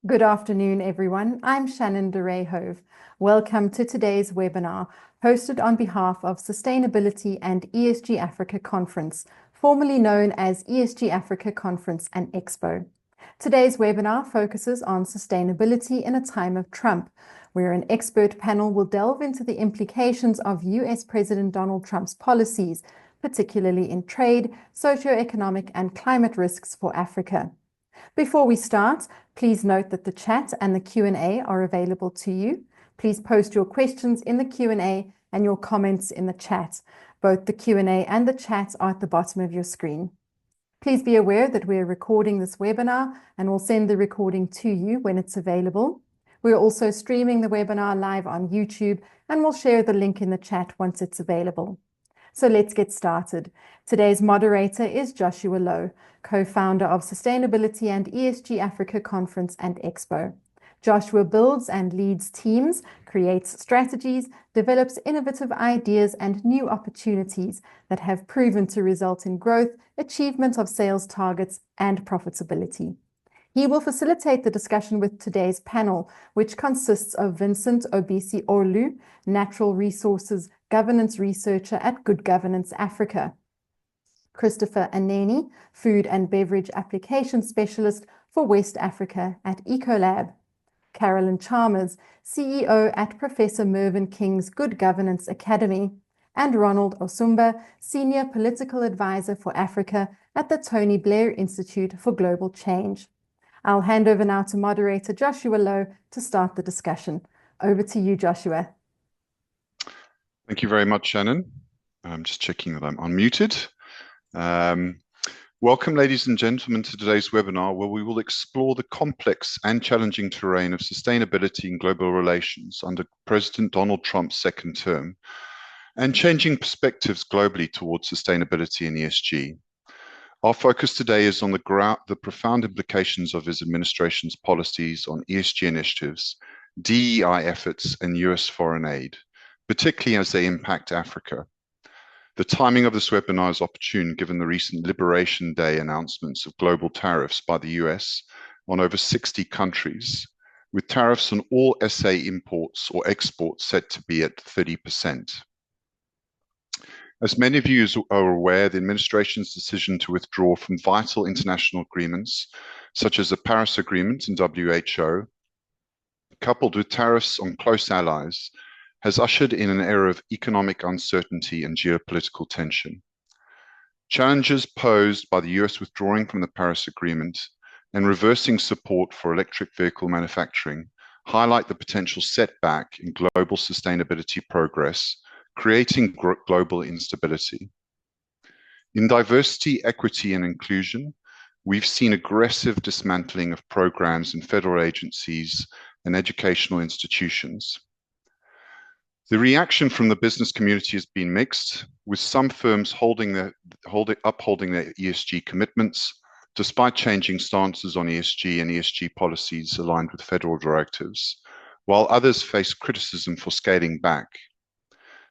Good afternoon, everyone. I'm Shannon de Rayhove. Welcome to today's webinar, hosted on behalf of Sustainability and ESG Africa Conference, formerly known as ESG Africa Conference and Expo. Today's webinar focuses on sustainability in a time of Trump, where an expert panel will delve into the implications of US President Donald Trump's policies, particularly in trade, socio-economic, and climate risks for Africa. Before we start, please note that the chat and the Q&A are available to you. Please post your questions in the Q&A and your comments in the chat. Both the Q&A and the chat are at the bottom of your screen. Please be aware that we're recording this webinar and we'll send the recording to you when it's available. We're also streaming the webinar live on YouTube and we'll share the link in the chat once it's available. So let's get started. Today's moderator is Joshua Lowe, co-founder of Sustainability and ESG Africa Conference and Expo. Joshua builds and leads teams, creates strategies, develops innovative ideas and new opportunities that have proven to result in growth, achievement of sales targets, and profitability. He will facilitate the discussion with today's panel, which consists of Vincent Obisi Orlu, Natural Resources Governance Researcher at Good Governance Africa, Christopher Aneni, Food and Beverage Application Specialist for West Africa at Ecolab, Carolyn Chalmers, CEO at Professor Mervyn King's Good Governance Academy, and Ronald Osumba, Senior Political Advisor for Africa at the Tony Blair Institute for Global Change. I'll hand over now to moderator Joshua Lowe to start the discussion. Over to you, Joshua. Thank you very much, Shannon. I'm just checking that I'm unmuted. Welcome, ladies and gentlemen, to today's webinar, where we will explore the complex and challenging terrain of sustainability and global relations under President Donald Trump's second term, and changing perspectives globally towards sustainability and ESG. Our focus today is on the profound implications of his administration's policies on ESG initiatives, DEI efforts, and US foreign aid, particularly as they impact Africa. The timing of this webinar is opportune given the recent Liberation Day announcements of global tariffs by the US on over 60 countries, with tariffs on all SA imports or exports set to be at 30%. As many of you are aware, the administration's decision to withdraw from vital international agreements, such as the Paris Agreement and WHO, coupled with tariffs on close allies, has ushered in an era of economic uncertainty and geopolitical tension. Challenges posed by the US withdrawing from the Paris Agreement and reversing support for electric vehicle manufacturing highlight the potential setback in global sustainability progress, creating global instability. In diversity, equity, and inclusion, we've seen aggressive dismantling of programs in federal agencies and educational institutions. The reaction from the business community has been mixed, with some firms upholding their ESG commitments, despite changing stances on ESG and ESG policies aligned with federal directives, while others face criticism for scaling back.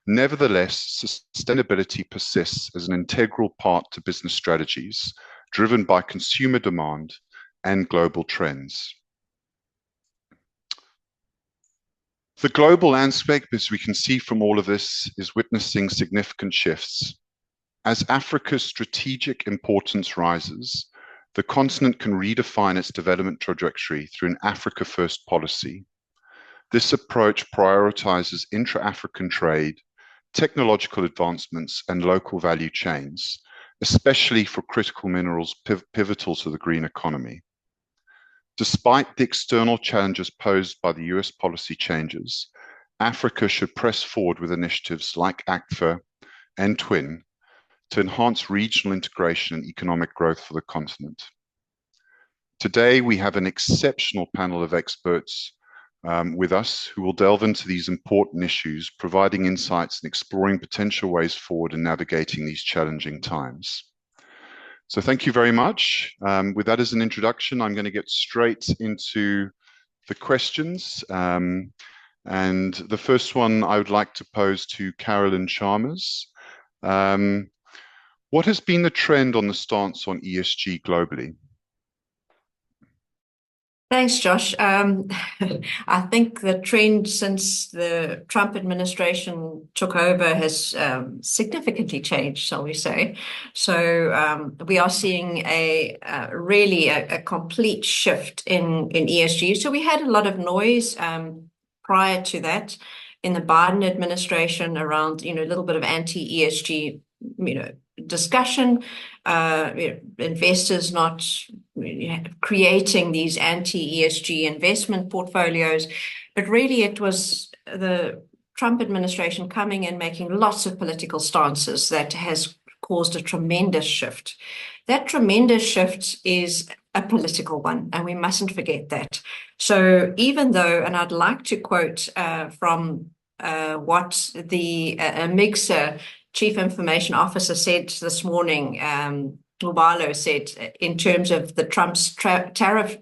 Nevertheless, sustainability persists as an integral part to business strategies, driven by consumer demand and global trends. The global landscape, as we can see from all of this, is witnessing significant shifts. As Africa's strategic importance rises, the continent can redefine its development trajectory through an Africa-first policy. This approach prioritizes intra-African trade, technological advancements, and local value chains, especially for critical minerals pivotal to the green economy. Despite the external challenges posed by the US policy changes, Africa should press forward with initiatives like ACFA and TWIN to enhance regional integration and economic growth for the continent. Today, we have an exceptional panel of experts with us who will delve into these important issues, providing insights and exploring potential ways forward in navigating these challenging times. So thank you very much. With that as an introduction, I'm going to get straight into the questions. And the first one I would like to pose to Carolyn Chalmers. What has been the trend on the stance on ESG globally? Thanks, Josh. I think the trend since the Trump administration took over has significantly changed, shall we say. So we are seeing a complete shift in ESG. So we had a lot of noise prior to that in the Biden administration around, a little bit of anti-ESG, discussion, investors not creating these anti-ESG investment portfolios, but really it was the Trump administration coming in, making lots of political stances that has caused a tremendous shift. That tremendous shift is a political one, and we mustn't forget that. So even though, and I'd like to quote from what the amidst Chief Information Officer said this morning, Ubalo said, in terms of the Trump's trade tariff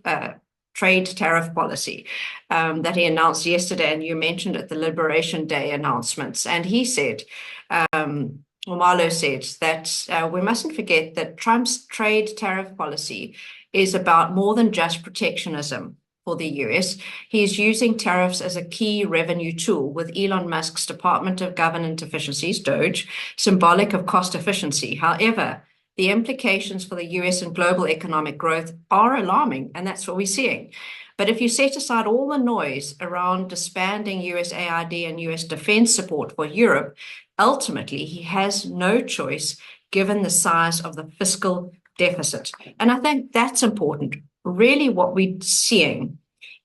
policy that he announced yesterday, and you mentioned at the Liberation Day announcements. And he said, Umalo said that we mustn't forget that Trump's trade tariff policy is about more than just protectionism for the US. He is using tariffs as a key revenue tool, with Elon Musk's Department of Government Efficiencies, DOGE, symbolic of cost efficiency. However, the implications for the US and global economic growth are alarming, and that's what we're seeing. But if you set aside all the noise around disbanding USAID and US defense support for Europe, ultimately he has no choice given the size of the fiscal deficit. And I think that's important. Really what we're seeing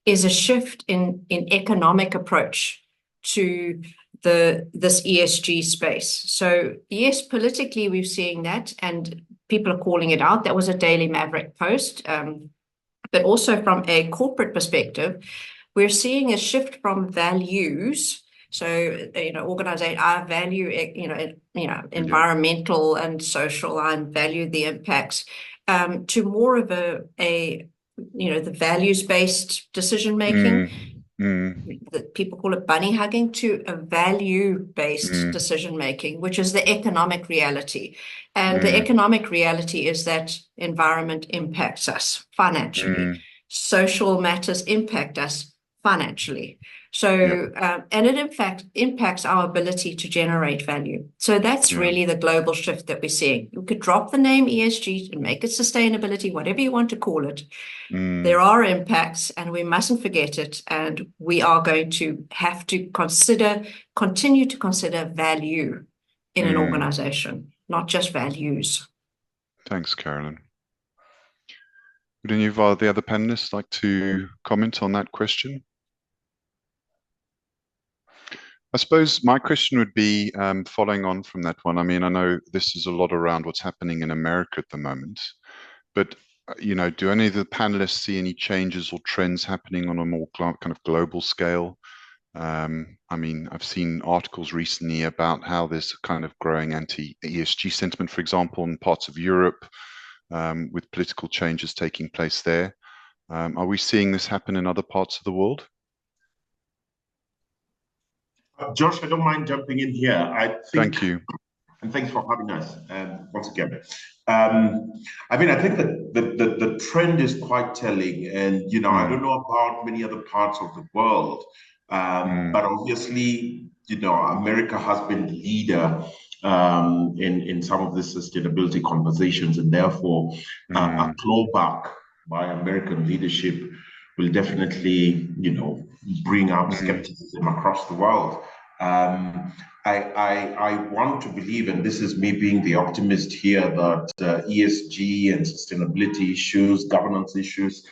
is a shift in economic approach to this ESG space. So yes, politically we're seeing that, and people are calling it out. That was a Daily Maverick post. But also from a corporate perspective, we're seeing a shift from values. So, organization, I value, environmental and social, I value the impacts, to more of the values-based decision-making. That people call it bunny hugging, to a value-based decision-making, which is the economic reality. And the economic reality is that environment impacts us financially. Social matters impact us financially. So, and it in fact impacts our ability to generate value. So that's really the global shift that we're seeing. You could drop the name ESG and make it sustainability, whatever you want to call it. There are impacts, and we mustn't forget it. And we are going to have to continue to consider value in an organization, not just values. Thanks, Carolyn. Would any of the other panelists like to comment on that question? I suppose my question would be, following on from that one. I mean, I know this is a lot around what's happening in America at the moment, but do any of the panelists see any changes or trends happening on a more kind of global scale? I mean, I've seen articles recently about how there's kind of growing anti-ESG sentiment, for example, in parts of Europe, with political changes taking place there. Are we seeing this happen in other parts of the world? Josh, I don't mind jumping in here. Thank you. And thanks for having us once again. I mean, I think that the trend is quite telling, and I don't know about many other parts of the world, but obviously, America has been the leader in some of the sustainability conversations, and therefore, a clawback by American leadership will definitely, bring up skepticism across the world. I want to believe, and this is me being the optimist here, that ESG and sustainability issues, governance issues,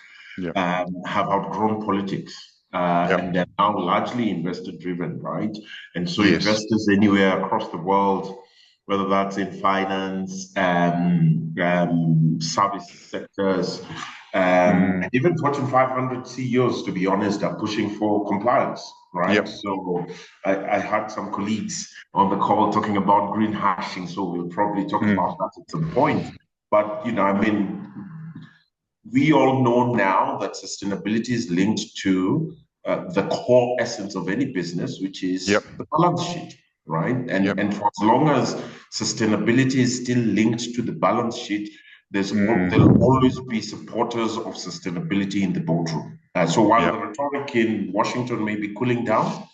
have outgrown politics. And they're now largely investor-driven, right? And so investors anywhere across the world, whether that's in finance, service sectors, and even Fortune 500 CEOs, to be honest, are pushing for compliance, right? So I had some colleagues on the call talking about green hashing, so we'll probably talk about that at some point. But, I mean, we all know now that sustainability is linked to the core essence of any business, which is the balance sheet, right? And for as long as sustainability is still linked to the balance sheet, there'll always be supporters of sustainability in the boardroom. So while the rhetoric in Washington may be cooling down,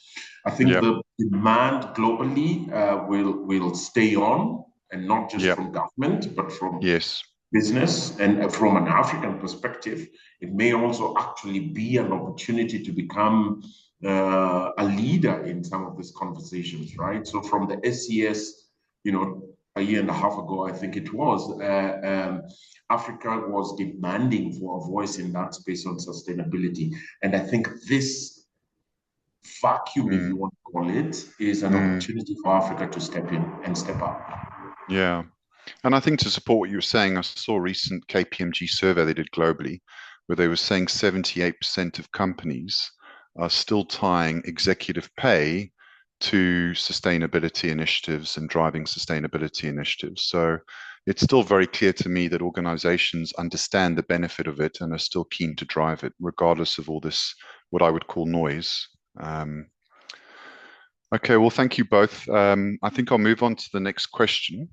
I think the demand globally will stay on, and not just from government, but from business. And from an African perspective, it may also actually be an opportunity to become a leader in some of these conversations, right? So from the SES, a year and a half ago, I think it was, Africa was demanding for a voice in that space on sustainability. And I think this vacuum, if you want to call it, is an opportunity for Africa to step in and step up. Yeah. And I think to support what you were saying, I saw a recent KPMG survey they did globally, where they were saying 78% of companies are still tying executive pay to sustainability initiatives and driving sustainability initiatives. So it's still very clear to me that organizations understand the benefit of it and are still keen to drive it, regardless of all this, what I would call noise. Okay, well, thank you both. I think I'll move on to the next question.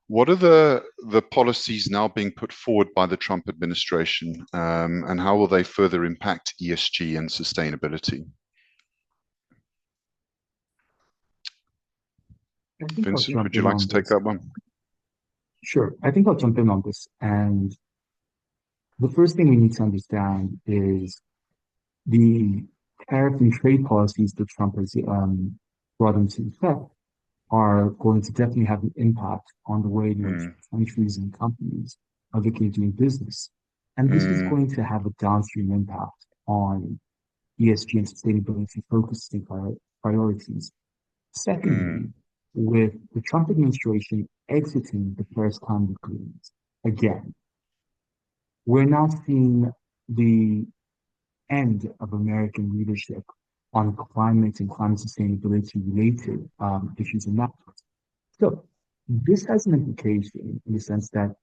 What are the policies now being put forward by the Trump administration, and how will they further impact ESG and sustainability? Vincent, would you like to take that one? Sure. I think I'll jump in on this. And the first thing we need to understand is the tariff and trade policies that Trump has brought into effect are going to definitely have an impact on the way in which countries and companies are looking at doing business. And this is going to have a downstream impact on ESG and sustainability focusing priorities. Secondly, with the Trump administration exiting the Paris Climate Agreement again, we're now seeing the end of American leadership on climate and climate sustainability related issues and matters. So this has an implication in the sense that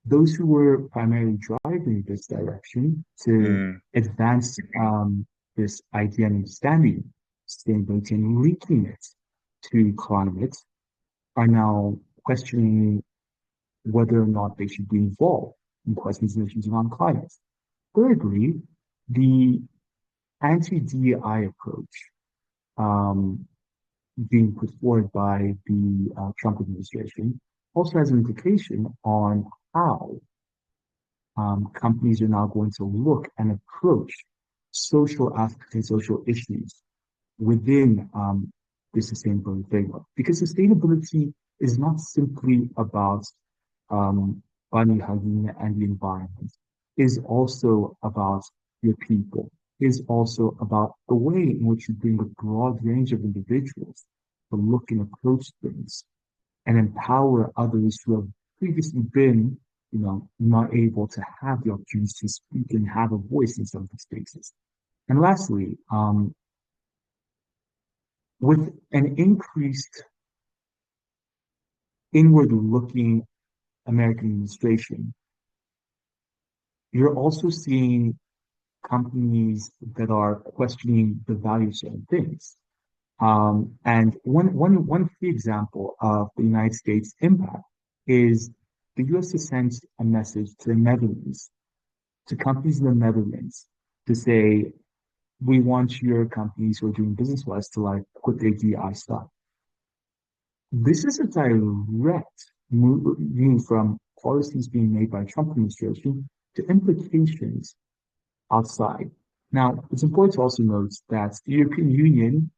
those who were primarily driving this direction to advance this idea and understanding sustainability and linking it to climate are now questioning whether or not they should be involved in questions and issues around climate. Thirdly, the anti-DEI approach being put forward by the Trump administration also has an implication on how companies are now going to look and approach social aspects and social issues within the sustainability framework. Because sustainability is not simply about bunny hugging and the environment. It is also about your people. It is also about the way in which you bring a broad range of individuals to look and approach things and empower others who have previously been, not able to have the opportunity to speak and have a voice in some of these spaces. And lastly, with an increased inward-looking American administration, you're also seeing companies that are questioning the value of certain things. And one key example of the United States impact is the U.S. has sent a message to the Netherlands, to companies in the Netherlands, to say, we want your companies who are doing business with us to quit their DI stuff. This is a direct move from policies being made by Trump administration to implications outside. Now, it's important to also note that the European Union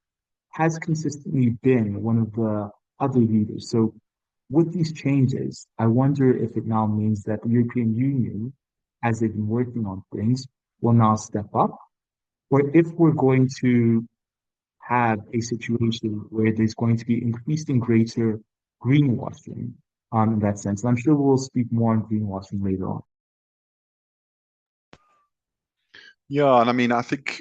has consistently been one of the other leaders. So with these changes, I wonder if it now means that the European Union, as they've been working on things, will now step up, or if we're going to have a situation where there's going to be increasing greater greenwashing in that sense. And I'm sure we'll speak more on greenwashing later on. Yeah, and I mean, I think,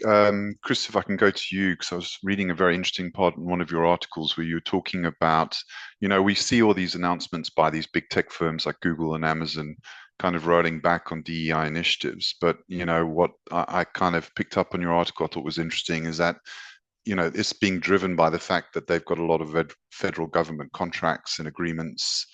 Chris, if I can go to you, because I was reading a very interesting part in one of your articles where you were talking about, we see all these announcements by these big tech firms like Google and Amazon kind of rolling back on DEI initiatives. But, what I kind of picked up on your article I thought was interesting is that, it's being driven by the fact that they've got a lot of federal government contracts and agreements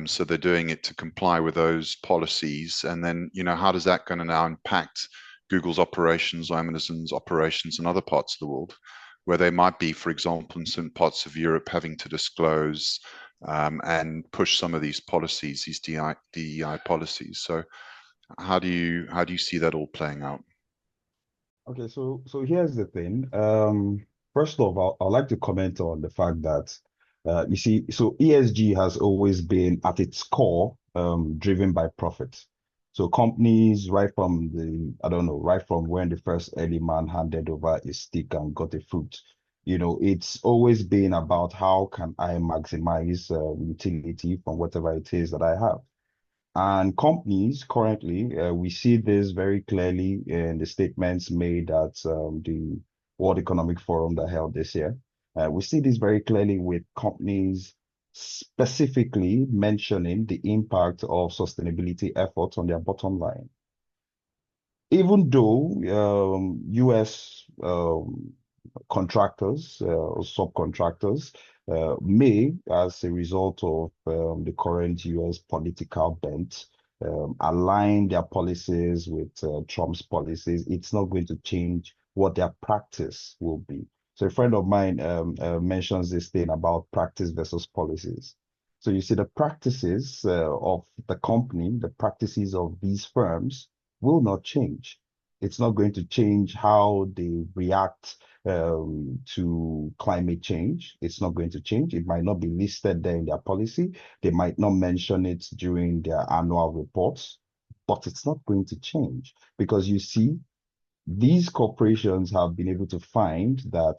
So they're doing it to comply with those policies. And then, how does that going to now impact Google's operations or Amazon's operations in other parts of the world, where they might be, for example, in certain parts of Europe, having to disclose and push some of these policies, these DEI policies. So how do you see that all playing out? Okay, so here's the thing. First of all, I'd like to comment on the fact that you see, so ESG has always been at its core driven by profit. So companies, right from right from when the first early man handed over a stick and got a fruit, it's always been about how can I maximize utility from whatever it is that I have. And companies currently, we see this very clearly in the statements made at the World Economic Forum that held this year. We see this very clearly with companies specifically mentioning the impact of sustainability efforts on their bottom line. Even though US contractors or subcontractors may, as a result of the current US political bent, align their policies with Trump's policies, it's not going to change what their practice will be. So a friend of mine mentions this thing about practice versus policies. So you see the practices of the company, the practices of these firms will not change. It's not going to change how they react to climate change. It's not going to change. It might not be listed there in their policy. They might not mention it during their annual reports, but it's not going to change because you see, these corporations have been able to find that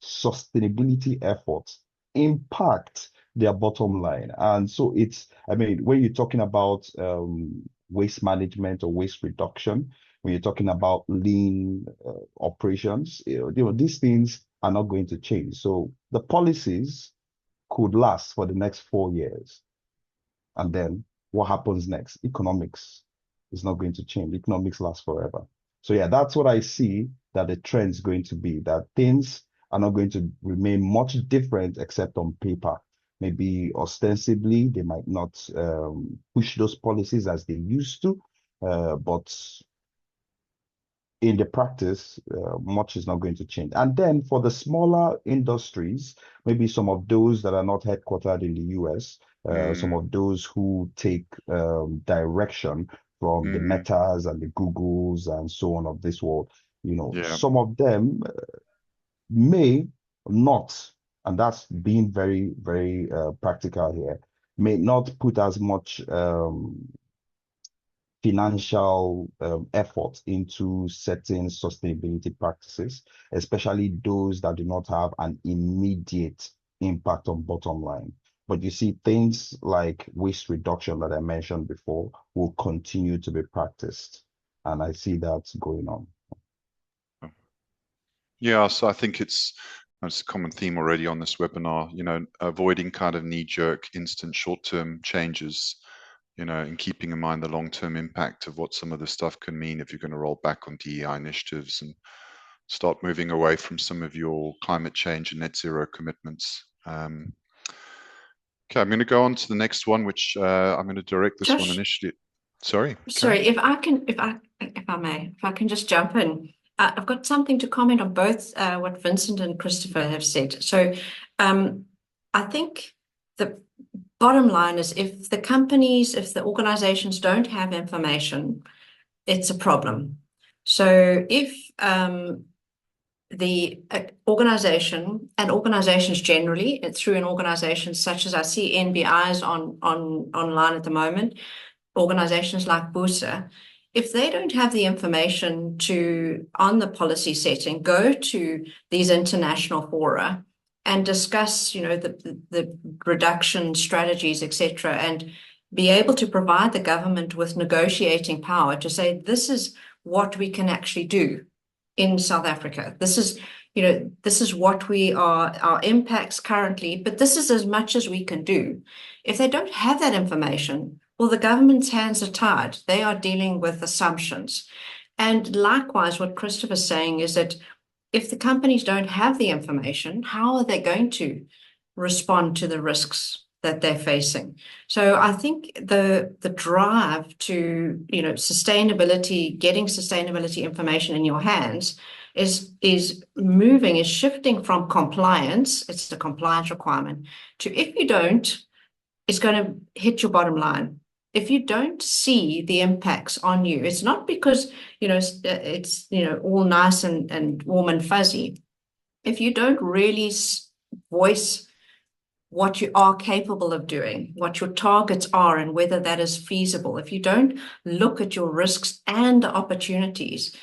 sustainability efforts impact their bottom line. And so when you're talking about waste management or waste reduction, when you're talking about lean operations, these things are not going to change. So the policies could last for the next 4 years. And then what happens next? Economics is not going to change. Economics lasts forever. So yeah, that's what I see that the trend is going to be, that things are not going to remain much different except on paper. Maybe ostensibly, they might not push those policies as they used to, but in the practice, much is not going to change. And then for the smaller industries, maybe some of those that are not headquartered in the US, some of those who take direction from the Metas and the Googles and so on of this world, some of them may not, and that's being very, very practical here, may not put as much financial effort into certain sustainability practices, especially those that do not have an immediate impact on bottom line. But you see, things like waste reduction that I mentioned before will continue to be practiced. And I see that going on. Yeah, so I think it's a common theme already on this webinar, avoiding kind of knee-jerk, instant, short-term changes, and keeping in mind the long-term impact of what some of this stuff can mean if you're going to roll back on DEI initiatives and start moving away from some of your climate change and net zero commitments. Okay, I'm going to go on to the next one, which I'm going to direct this one initially. Sorry, if I can just jump in. I've got something to comment on both what Vincent and Christopher have said. So I think the bottom line is if the organizations don't have information, it's a problem. So if the organization and organizations generally, through an organization such as I see NBIs online at the moment, organizations like BUSA, if they don't have the information on the policy setting, go to these international fora and discuss, the reduction strategies, etc., and be able to provide the government with negotiating power to say, this is what we can actually do in South Africa. This is what our impacts currently, but this is as much as we can do. If they don't have that information, well, the government's hands are tied. They are dealing with assumptions. And likewise, what Christopher's saying is that if the companies don't have the information, how are they going to respond to the risks that they're facing. So I think the drive to, sustainability, getting sustainability information in your hands is shifting from compliance, it's the compliance requirement, to if you don't, it's going to hit your bottom line. If you don't see the impacts on you, it's not because, it's, all nice and warm and fuzzy. If you don't really voice what you are capable of doing, what your targets are, and whether that is feasible, if you don't look at your risks and the opportunities,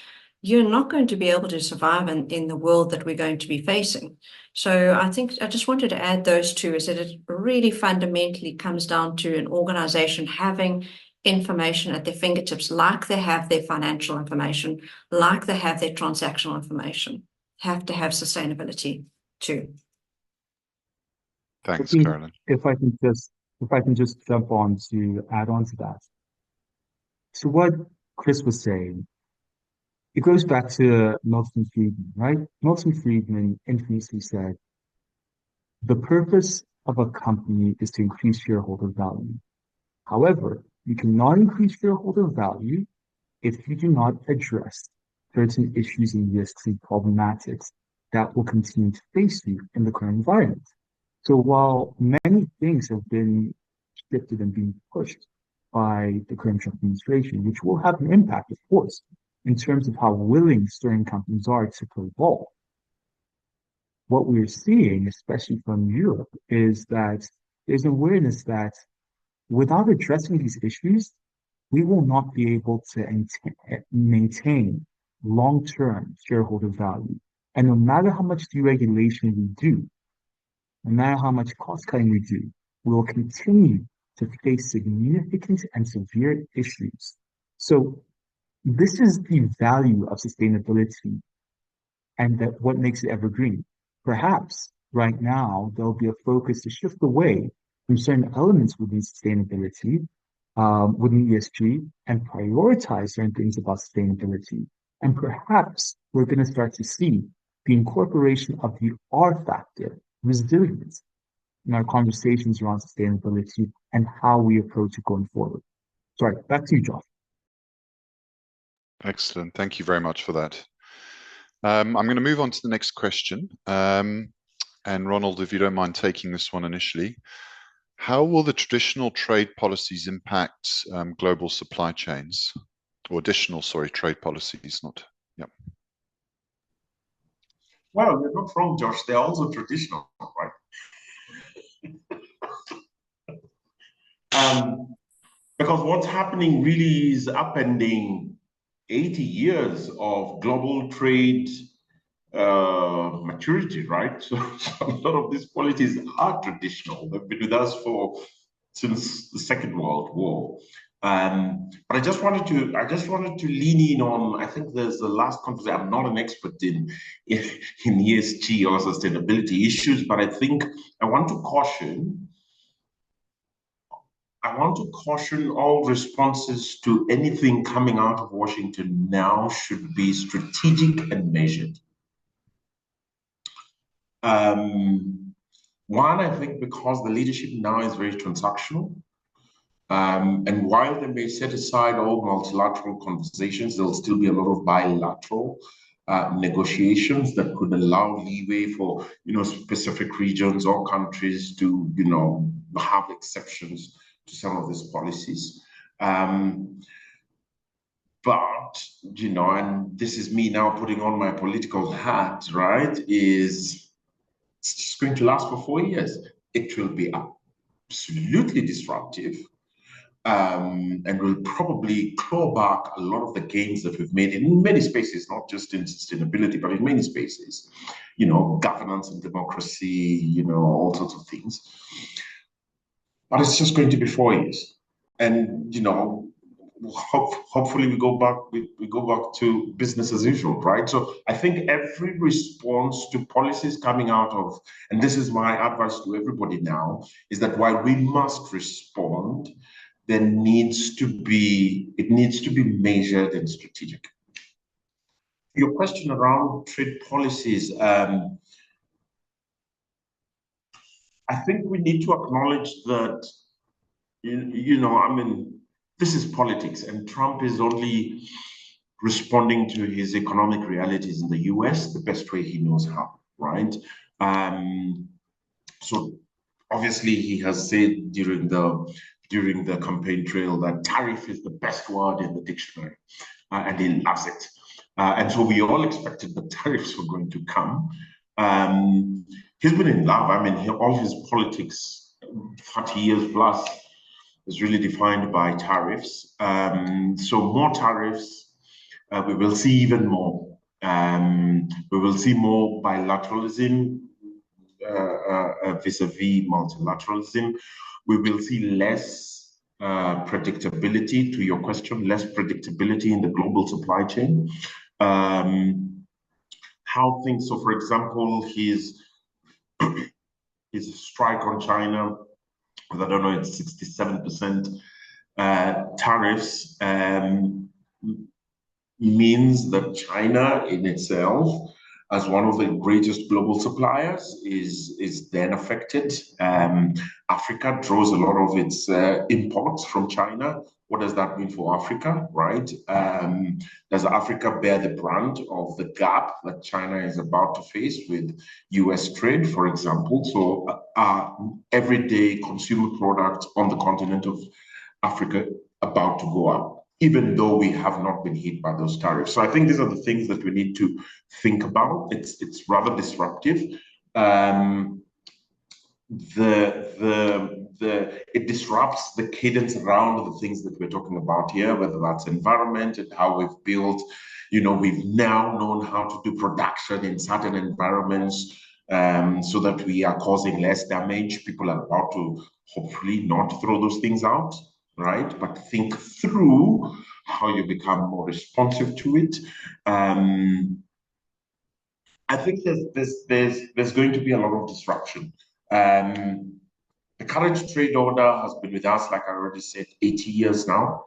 you're not going to be able to survive in the world that we're going to be facing. So I think I just wanted to add those two, is that it really fundamentally comes down to an organization having information at their fingertips, like they have their financial information, like they have their transactional information, have to have sustainability too. Thanks, Carolyn. If I can just jump on to add on to that. So what Chris was saying, it goes back to Milton Friedman, right? Milton Friedman infamously said, the purpose of a company is to increase shareholder value. However, you cannot increase shareholder value if you do not address certain issues and risks and problematics that will continue to face you in the current environment. So while many things have been shifted and being pushed by the current Trump administration, which will have an impact, of course, in terms of how willing certain companies are to play ball, what we're seeing, especially from Europe, is that there's awareness that without addressing these issues, we will not be able to maintain long-term shareholder value. And no matter how much deregulation we do, no matter how much cost cutting we do, we will continue to face significant and severe issues. So this is the value of sustainability and that what makes it evergreen. Perhaps right now there'll be a focus to shift away from certain elements within sustainability, within ESG, and prioritize certain things about sustainability. And perhaps we're going to start to see the incorporation of the R factor, resilience, in our conversations around sustainability and how we approach it going forward. Sorry, back to you, Josh. Excellent. Thank you very much for that. I'm going to move on to the next question. And Ronald, if you don't mind taking this one initially, how will the traditional trade policies impact global supply chains? Or additional, trade policies, not, yeah. Well, you're not wrong, Josh. They're also traditional, right? Because what's happening really is upending 80 years of global trade maturity, right? So a lot of these policies are traditional. They've been with us since the Second World War. But I just wanted to lean in on, I think there's the last conversation. I'm not an expert in ESG or sustainability issues, but I think I want to caution all responses to anything coming out of Washington now should be strategic and measured. One, I think because the leadership now is very transactional. And while they may set aside all multilateral conversations, there'll still be a lot of bilateral negotiations that could allow leeway for, specific regions or countries to, have exceptions to some of these policies. But, and this is me now putting on my political hat, right, it's just going to last for 4 years. It will be absolutely disruptive. And will probably claw back a lot of the gains that we've made in many spaces, not just in sustainability, but in many spaces, governance and democracy, all sorts of things. But it's just going to be 4 years. And, hopefully we go back to business as usual, right? So I think every response to policies coming out of, and this is my advice to everybody now, is that while we must respond, it needs to be measured and strategic. Your question around trade policies, I I think we need to acknowledge that, I mean, this is politics, and Trump is only responding to his economic realities in the US the best way he knows how, right? So obviously he has said during the campaign trail that tariff is the best word in the dictionary, and he loves it. And so we all expected the tariffs were going to come. He's been in love. I mean, all his politics, 30 years plus, is really defined by tariffs. So more tariffs, we will see even more. We will see more bilateralism vis-a-vis multilateralism. We will see less predictability, to your question, less predictability in the global supply chain. How things, so for example, his strike on China, I don't know, it's 67% tariffs, means that China in itself, as one of the greatest global suppliers, is then affected. Africa draws a lot of its imports from China. What does that mean for Africa, right? Does Africa bear the brunt of the gap that China is about to face with US trade, for example? So everyday consumer products on the continent of Africa about to go up, even though we have not been hit by those tariffs. So I think these are the things that we need to think about. It's rather disruptive. It disrupts the cadence around the things that we're talking about here, whether that's environment and how we've built, we've now known how to do production in certain environments, so that we are causing less damage. People are about to hopefully not throw those things out, right? But think through how you become more responsive to it. I think there's going to be a lot of disruption. The current trade order has been with us, like I already said, 80 years now.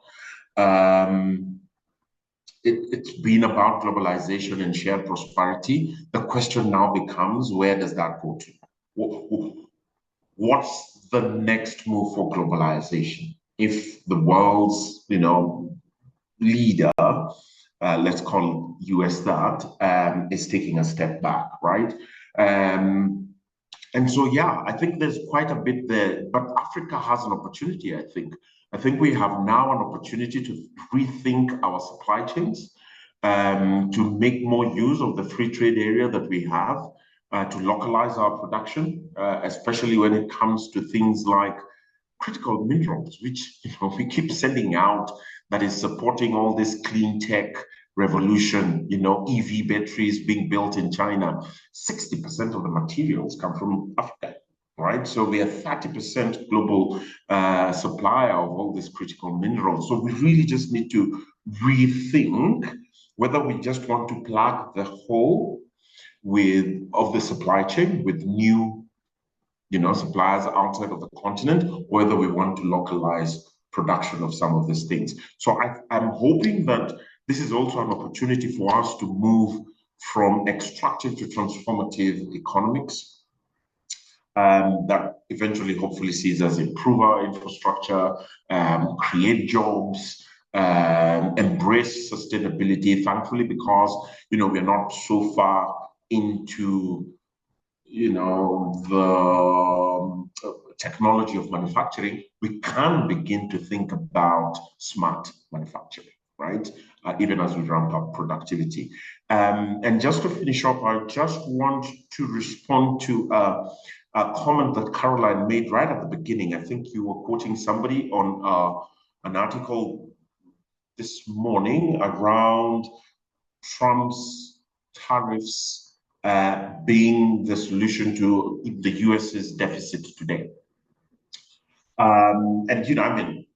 It's been about globalization and shared prosperity. The question now becomes, where does that go to? What's the next move for globalization? If the world's, leader, let's call US that, is taking a step back, right? And so, yeah, I think there's quite a bit there, but Africa has an opportunity, I think. I think we have now an opportunity to rethink our supply chains, to make more use of the free trade area that we have, to localize our production, especially when it comes to things like critical minerals, which we keep sending out, that is supporting all this clean tech revolution, EV batteries being built in China. 60% of the materials come from Africa, right? So we are 30% global supplier of all these critical minerals. So we really just need to rethink whether we just want to plug the hole of the supply chain with new suppliers outside of the continent, or whether we want to localize production of some of these things. So I'm hoping that this is also an opportunity for us to move from extractive to transformative economics, that eventually hopefully sees us improve our infrastructure, create jobs, embrace sustainability, thankfully, because we're not so far into the technology of manufacturing. We can begin to think about smart manufacturing, right? Even as we ramp up productivity. And just to finish up, I just want to respond to a comment that Caroline made right at the beginning. I think you were quoting somebody on an article this morning around Trump's tariffs being the solution to the US's deficit today. And I mean,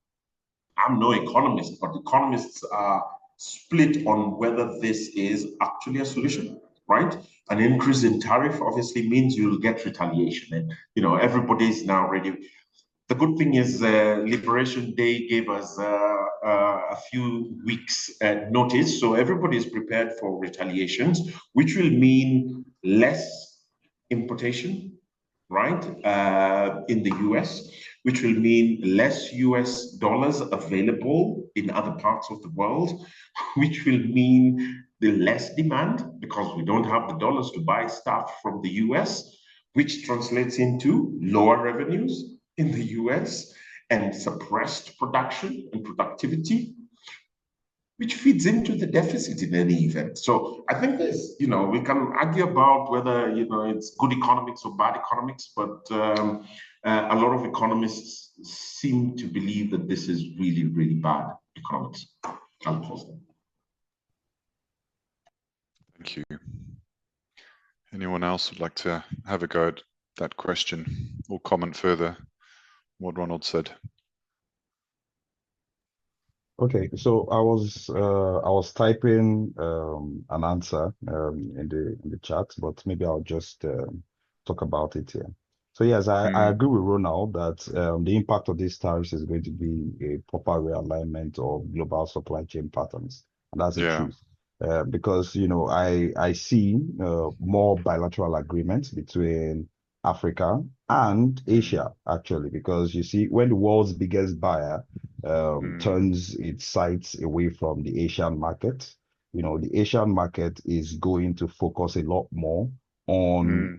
I'm no economist, but economists are split on whether this is actually a solution, right? An increase in tariff obviously means you'll get retaliation, and everybody's now ready. The good thing is Liberation Day gave us a few weeks notice, so everybody is prepared for retaliations, which will mean less importation, right, in the US, which will mean less US dollars available in other parts of the world, which will mean the less demand because we don't have the dollars to buy stuff from the US, which translates into lower revenues in the US and suppressed production and productivity, which feeds into the deficit in any event. So I think there's, we can argue about whether, it's good economics or bad economics, but a lot of economists seem to believe that this is really, really bad economics. I'll pause there. Thank you. Anyone else would like to have a go at that question or comment further what Ronald said? Okay, so I was typing an answer in the chat, but maybe I'll just talk about it here. So yes, I agree with Ronald that the impact of these tariffs is going to be a proper realignment of global supply chain patterns, and that's the truth. Because I see more bilateral agreements between Africa and Asia, actually, because you see, when the world's biggest buyer turns its sights away from the Asian market, the Asian market is going to focus a lot more on,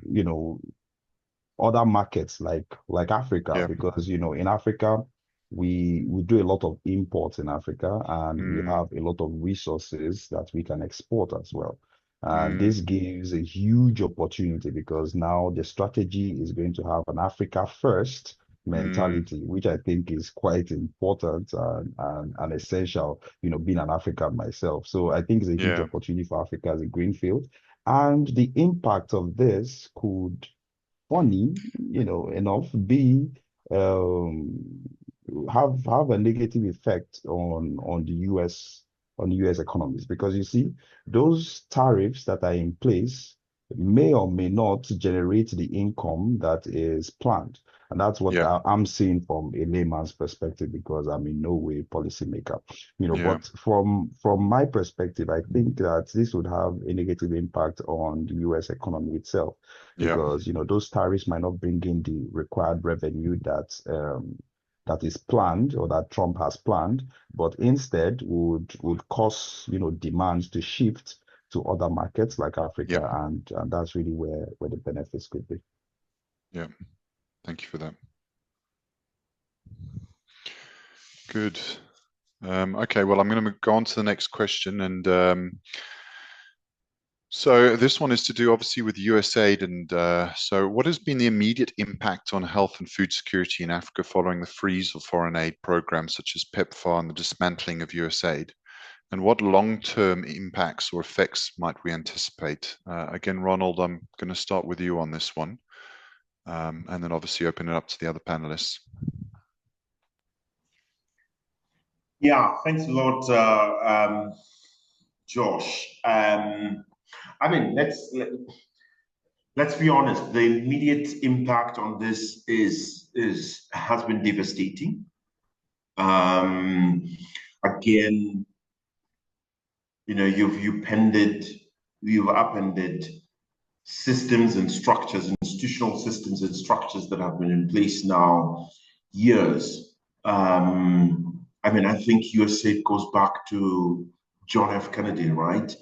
other markets like Africa, because, in Africa, we do a lot of imports in Africa, and we have a lot of resources that we can export as well. And this gives a huge opportunity because now the strategy is going to have an Africa first mentality, which I think is quite important and essential, being an African myself. So I think it's a huge opportunity for Africa as a greenfield. And the impact of this could, funny, enough, be have a negative effect on the US economies, because you see, those tariffs that are in place may or may not generate the income that is planned. And that's what I'm seeing from a layman's perspective, because I'm in no way policymaker. But from my perspective, I think that this would have a negative impact on the US economy itself, because those tariffs might not bring in the required revenue that is planned, or that Trump has planned, but instead would cause demand to shift to other markets like Africa, and that's really where the benefits could be. Yeah, thank you for that. Good. Okay, well, I'm going to go on to the next question, and so this one is to do obviously with USAID, and so what has been the immediate impact on health and food security in Africa following the freeze of foreign aid programs such as PEPFAR and the dismantling of USAID? And what long-term impacts or effects might we anticipate? Again, Ronald, I'm going to start with you on this one, and then obviously open it up to the other panelists. Yeah, thanks a lot, Josh. I mean, let's be honest. The immediate impact on this has been devastating. Again, you've upended systems and structures, institutional systems and structures that have been in place now years. I mean, I think USAID goes back to John F. Kennedy, right?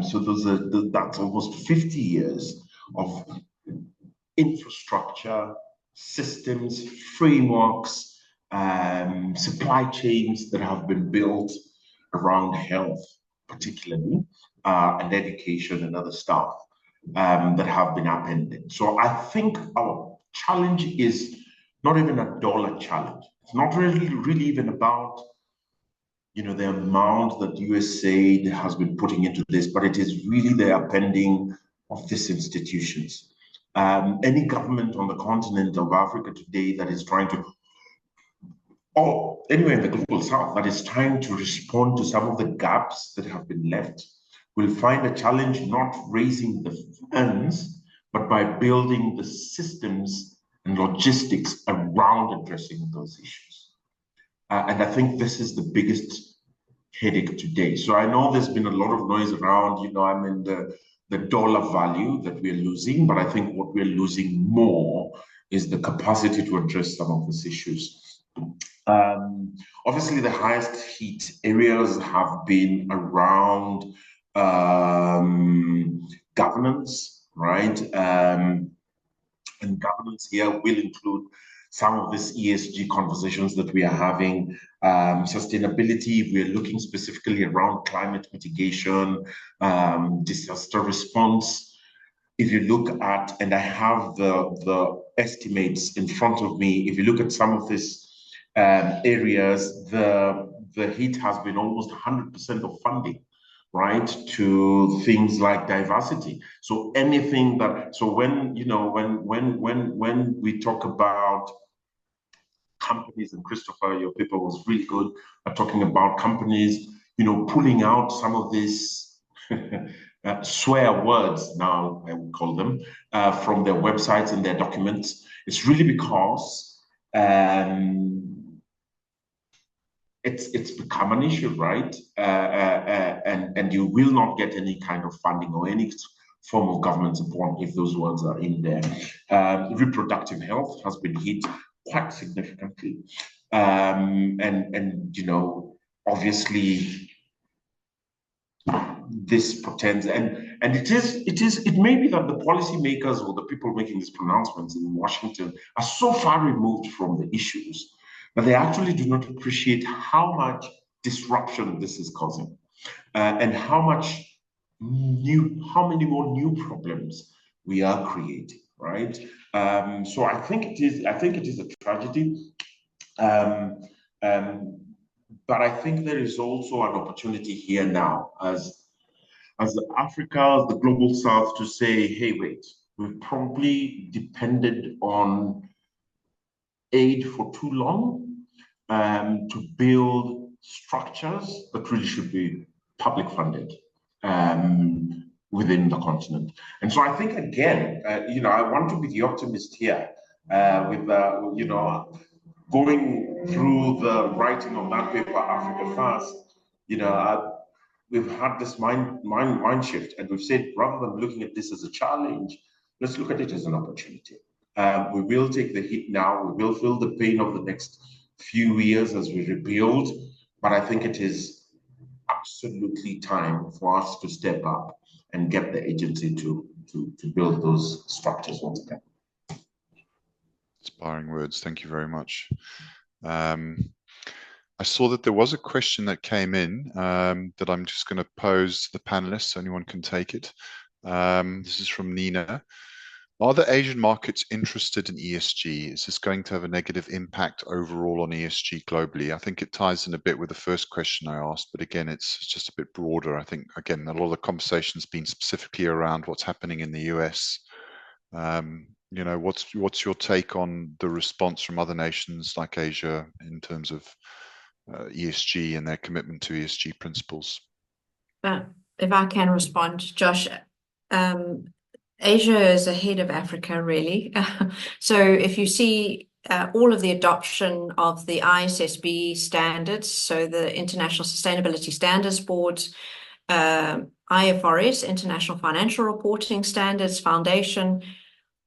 So that's almost 50 years of infrastructure, systems, frameworks, supply chains that have been built around health, particularly, and education and other stuff that have been upended. So I think our challenge is not even a dollar challenge. It's not really even about the amount that USAID has been putting into this, but it is really the upending of these institutions. Any government on the continent of Africa today that is trying to, or anywhere in the global south, that is trying to respond to some of the gaps that have been left, will find a challenge not raising the funds, but by building the systems and logistics around addressing those issues. And I think this is the biggest headache today. So I know there's been a lot of noise around, I'm in the the dollar value that we're losing, but I think what we're losing more is the capacity to address some of these issues. Obviously, the highest heat areas have been around governance, right? And governance here will include some of these ESG conversations that we are having, sustainability. We're looking specifically around climate mitigation, disaster response. If you look at, and I have the estimates in front of me, if you look at some of these areas, the hit has been almost 100% of funding, right, to things like diversity. So anything that, so when, you know, when we talk about companies, and Christopher, your paper was really good at talking about companies, you know, pulling out some of these swear words, now I would call them, from their websites and their documents. It's really because it's become an issue, right? And you will not get any kind of funding or any form of government support if those words are in there. Reproductive health has been hit quite significantly, and you know, obviously this portends, and it may be that the policymakers or the people making these pronouncements in Washington are so far removed from the issues that they actually do not appreciate how much disruption this is causing, and how many more new problems we are creating, right? So I think it is a tragedy, but I think there is also an opportunity here now as Africa, the global South, to say, hey, wait, we've probably depended on aid for too long, to build structures that really should be public funded within the continent. And so I think, again, you know, I want to be the optimist here, with you know, going through the writing of that paper, Africa First. You know, we've had this mind shift, and we've said, rather than looking at this as a challenge, let's look at it as an opportunity. We will take the hit now. We will feel the pain of the next few years as we rebuild, but I think it is absolutely time for us to step up and get the agency to build those structures once again. Inspiring words. Thank you very much. I saw that there was a question that came in, that I'm just going to pose to the panelists, so anyone can take it. This is from Nina. Are the Asian markets interested in ESG? Is this going to have a negative impact overall on ESG globally? I think it ties in a bit with the first question I asked, but again, it's just a bit broader. I think, again, a lot of the conversation's been specifically around what's happening in the US. You know, what's your take on the response from other nations like Asia in terms of ESG and their commitment to ESG principles? If I can respond, Josh, Asia is ahead of Africa, really. So if you see all of the adoption of the ISSB standards, so the International Sustainability Standards Board's IFRS, International Financial Reporting Standards Foundation,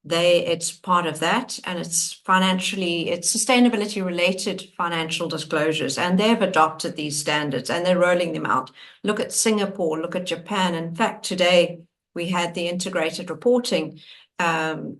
it's part of that, and it's sustainability related financial disclosures, and they've adopted these standards and they're rolling them out. Look at Singapore, look at Japan. In fact, today we had the integrated reporting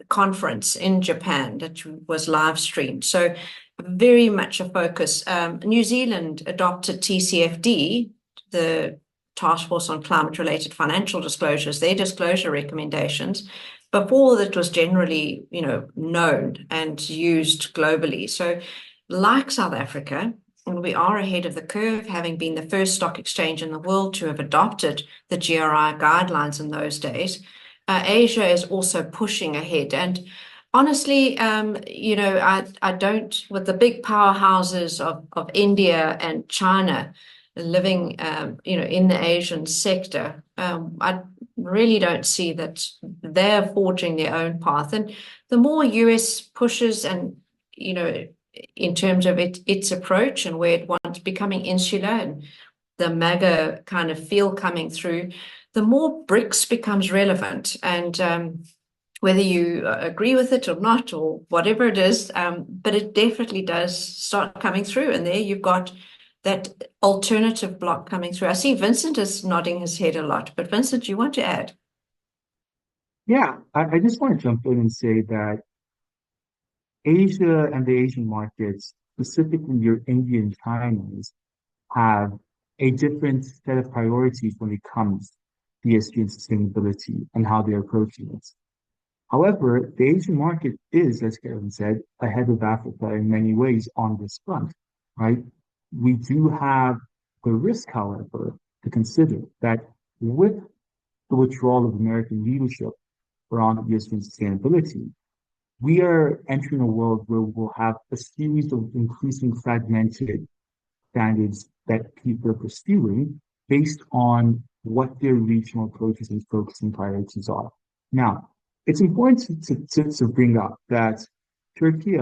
conference in Japan that was live streamed. So very much a focus. New Zealand adopted TCFD, the Task Force on Climate Related Financial Disclosures, their disclosure recommendations. Before that was generally, you know, known and used globally. So like South Africa, and we are ahead of the curve, having been the first stock exchange in the world to have adopted the GRI guidelines in those days, Asia is also pushing ahead. And honestly, you know, I don't, with the big powerhouses of India and China living, you know, in the Asian sector, I really don't see that they're forging their own path. And the more US pushes, and, you know, in terms of its approach and where it wants becoming insular and the MAGA kind of feel coming through, the more BRICS becomes relevant. And whether you agree with it or not, or whatever it is, but it definitely does start coming through. And there you've got that alternative block coming through. I see Vincent is nodding his head a lot, but Vincent, you want to add? Yeah, I just want to jump in and say that Asia and the Asian markets, specifically your Indian Chinese, have a different set of priorities when it comes to ESG and sustainability and how they're approaching it. However, the Asian market is, as Karen said, ahead of Africa in many ways on this front, right? We do have the risk, however, to consider that with the withdrawal of American leadership around ESG and sustainability, we are entering a world where we'll have a series of increasing fragmented standards that people are pursuing based on what their regional approaches and focusing priorities are. Now, it's important to bring up that Turkey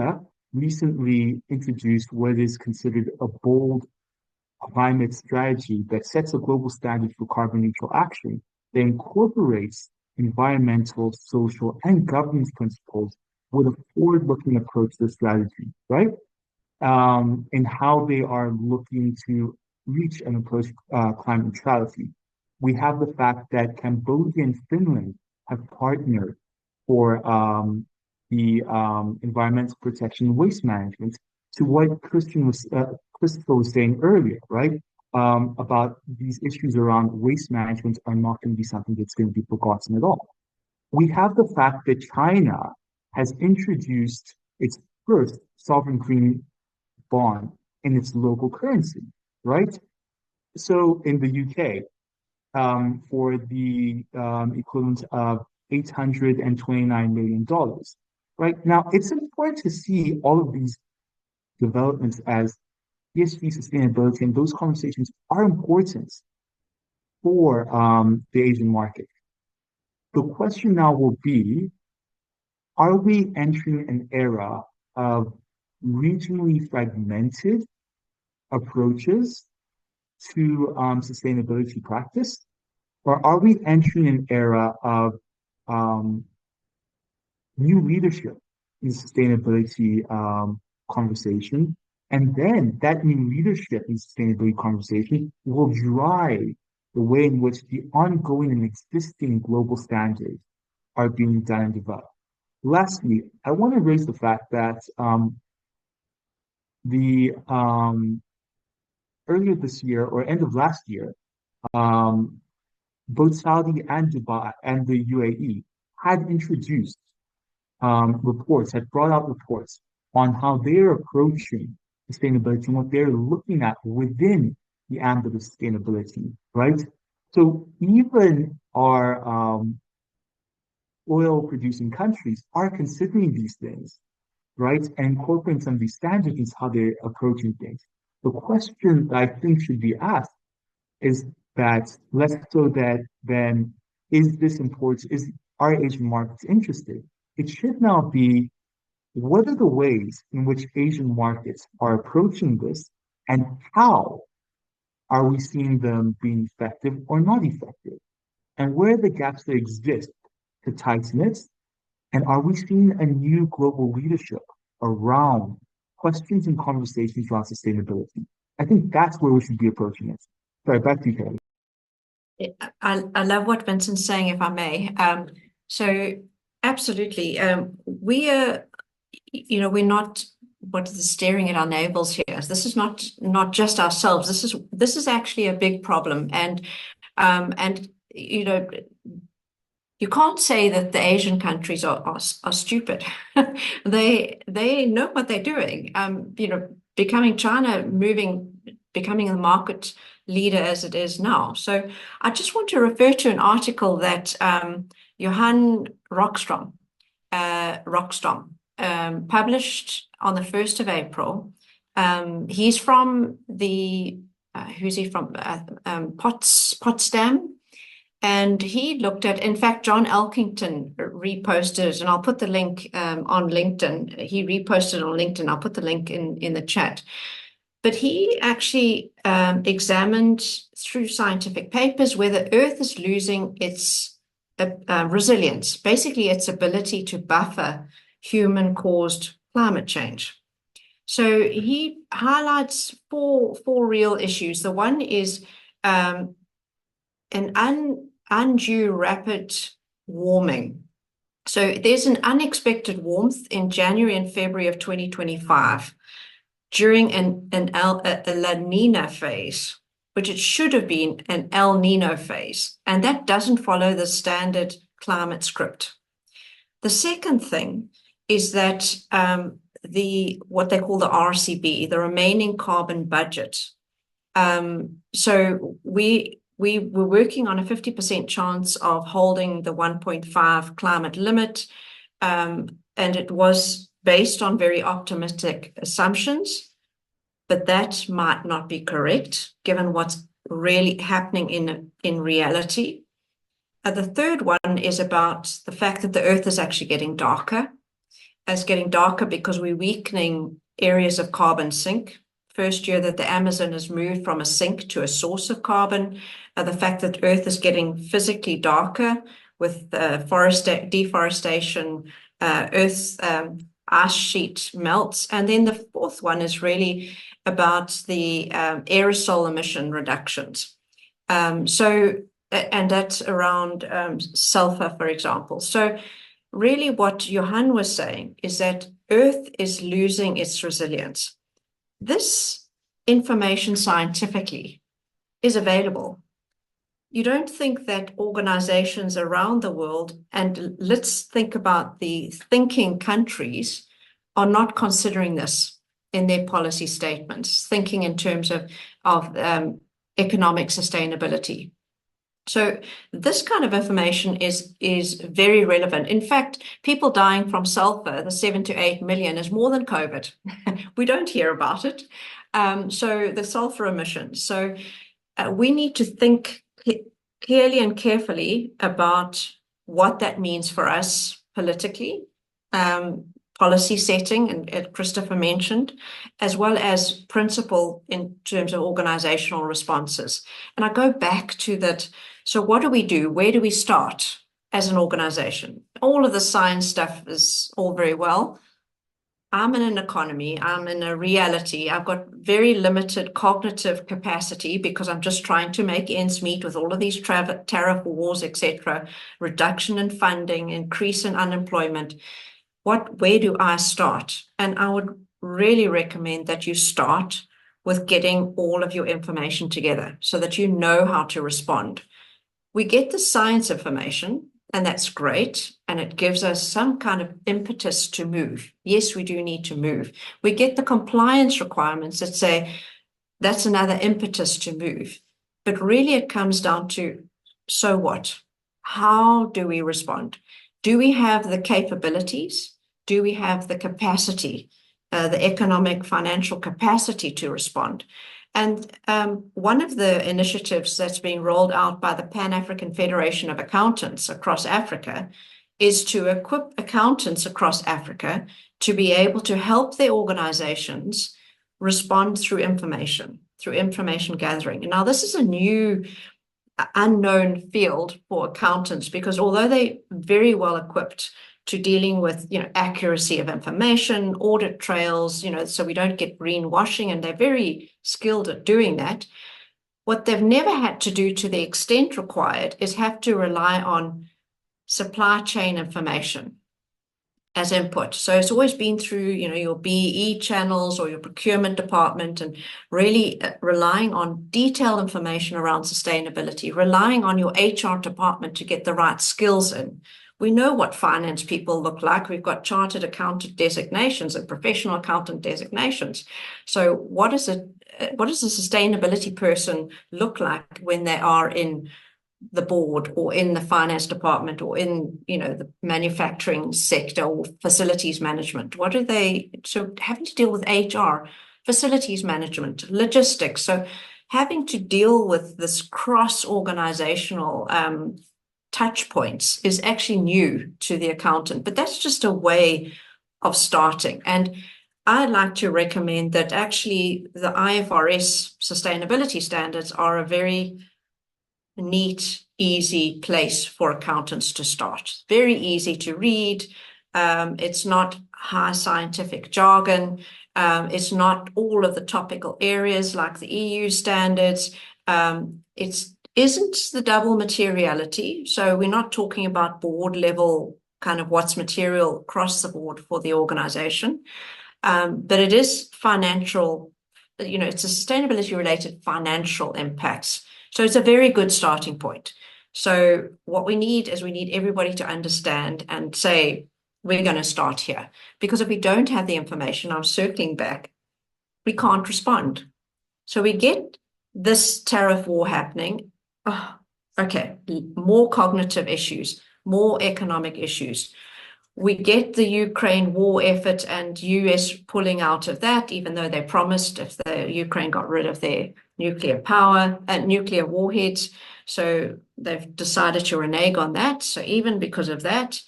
recently introduced what is considered a bold climate strategy that sets a global standard for carbon neutral action that incorporates environmental, social, and governance principles with a forward-looking approach to the strategy, right? And how they are looking to reach and approach climate neutrality. We have the fact that Cambodia and Finland have partnered for the environmental protection and waste management, to what Christopher was saying earlier, right? About these issues around waste management are not going to be something that's going to be forgotten at all. We have the fact that China has introduced its first sovereign green bond in its local currency, right? So in the UK, for the equivalent of $829 million, right? Now, it's important to see all of these developments as ESG sustainability, and those conversations are important for the Asian market. The question now will be, are we entering an era of regionally fragmented approaches to sustainability practice? Or are we entering an era of new leadership in sustainability conversation? And then that new leadership in sustainability conversation will drive the way in which the ongoing and existing global standards are being done and developed. Lastly, I want to raise the fact that earlier this year or end of last year, both Saudi and Dubai and the UAE had introduced reports, had brought out reports on how they're approaching sustainability and what they're looking at within the ambit of sustainability, right? So even our oil producing countries are considering these things, right? And incorporating some of these standards into how they're approaching things. The question that I think should be asked is that less so that then is this important, is our Asian markets interested? It should now be, what are the ways in which Asian markets are approaching this, and how are we seeing them being effective or not effective? And where are the gaps that exist to tighten it? And are we seeing a new global leadership around questions and conversations around sustainability? I think that's where we should be approaching it. Sorry, back to you, Kelly. I love what Vincent's saying, if I may. So absolutely, we are, we're not staring at our navels here. This is not just ourselves. This is actually a big problem, and you can't say that the Asian countries are stupid. they know what they're doing. Becoming China, becoming the market leader as it is now. So I just want to refer to an article that Johan Rockstrom published on the 1st of April. He's from who's he from? Potsdam. And he looked at, in fact, John Elkington reposted, and I'll put the link on LinkedIn. He reposted on LinkedIn. I'll put the link in the chat. But he actually examined through scientific papers whether Earth is losing its resilience, basically its ability to buffer human-caused climate change. So he highlights four real issues. The one is an undue rapid warming. So there's an unexpected warmth in January and February of 2025 during a La Nina phase, which it should have been an El Nino phase, and that doesn't follow the standard climate script. The second thing is that what they call the RCB, the remaining carbon budget. So we were working on a 50% chance of holding the 1.5 climate limit, and it was based on very optimistic assumptions, but that might not be correct given what's really happening in reality. The third one is about the fact that the Earth is actually getting darker. It's getting darker because we're weakening areas of carbon sink. First year that the Amazon has moved from a sink to a source of carbon. The fact that Earth is getting physically darker with deforestation, Earth's ice sheet melts. And then the fourth one is really about the aerosol emission reductions. And that's around sulfur, for example. So really what Johan was saying is that Earth is losing its resilience. This information scientifically is available. You don't think that organizations around the world, and let's think about the thinking countries, are not considering this in their policy statements, thinking in terms of economic sustainability. So this kind of information is very relevant. In fact, people dying from sulfur, the 7 to 8 million, is more than COVID. We don't hear about it. So the sulfur emissions. So we need to think clearly and carefully about what that means for us politically, policy setting, and Christopher mentioned, as well as principle in terms of organizational responses. And I go back to that. So what do we do? Where do we start as an organization? All of the science stuff is all very well. I'm in an economy, I'm in a reality. I've got very limited cognitive capacity because I'm just trying to make ends meet with all of these tariff wars, etc., reduction in funding, increase in unemployment. Where do I start? And I would really recommend that you start with getting all of your information together so that you know how to respond. We get the science information, and that's great, and it gives us some kind of impetus to move. Yes, we do need to move. We get the compliance requirements that say that's another impetus to move. But really it comes down to, so what? How do we respond? Do we have the capabilities? Do we have the capacity, the economic, financial capacity to respond? And one of the initiatives that's being rolled out by the Pan-African Federation of Accountants across Africa is to equip accountants across Africa to be able to help their organizations respond through information gathering. And now this is a new unknown field for accountants because although they're very well equipped to dealing with, accuracy of information, audit trails, so we don't get greenwashing, and they're very skilled at doing that. What they've never had to do to the extent required is have to rely on supply chain information as input. So it's always been through, your BE channels or your procurement department, and really relying on detailed information around sustainability, relying on your HR department to get the right skills in. We know what finance people look like. We've got chartered accountant designations and professional accountant designations. So what does a sustainability person look like when they are in the board or in the finance department or in, the manufacturing sector or facilities management? What are they? So having to deal with HR, facilities management, logistics. So having to deal with this cross-organizational touch points is actually new to the accountant, but that's just a way of starting. And I'd like to recommend that actually the IFRS sustainability standards are a very neat, easy place for accountants to start. Very easy to read. It's not high scientific jargon. It's not all of the topical areas like the EU standards. It isn't the double materiality. So we're not talking about board level kind of what's material across the board for the organization. But it is financial, it's a sustainability related financial impacts. So it's a very good starting point. So what we need is we need everybody to understand and say, we're going to start here. Because if we don't have the information, I'm circling back, we can't respond. So we get this tariff war happening. Oh, okay, more cognitive issues, more economic issues. We get the Ukraine war effort and US pulling out of that, even though they promised if the Ukraine got rid of their nuclear power and nuclear warheads. So they've decided to renege on that. So even because of that,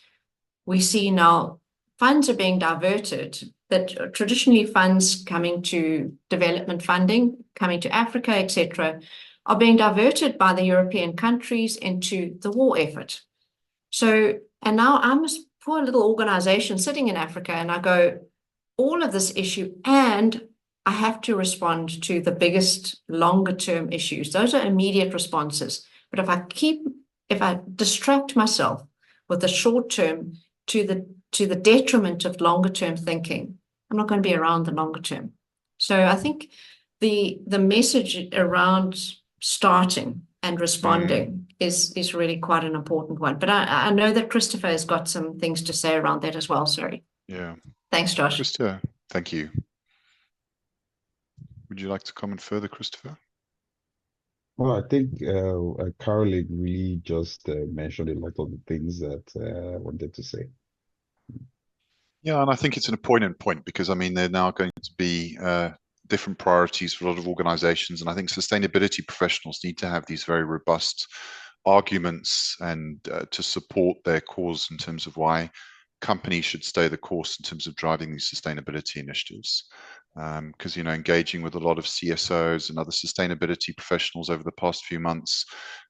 we see now funds are being diverted, that traditionally funds coming to development funding, coming to Africa, etc., are being diverted by the European countries into the war effort. So, and now I'm a poor little organization sitting in Africa, and I go, all of this issue, and I have to respond to the biggest longer term issues. Those are immediate responses. But if I distract myself with the short term to the detriment of longer term thinking, I'm not going to be around the longer term. So I think the message around starting and responding is really quite an important one. But I know that Christopher has got some things to say around that as well. Sorry. Yeah. Thanks, Josh. Christopher, thank you. Would you like to comment further, Christopher? Well, I think Caroline really just mentioned a lot of the things that I wanted to say. Yeah, and I think it's an important point because, I mean, they're now going to be different priorities for a lot of organizations. And I think sustainability professionals need to have these very robust arguments and to support their cause in terms of why companies should stay the course in terms of driving these sustainability initiatives. Because, engaging with a lot of CSOs and other sustainability professionals over the past few months,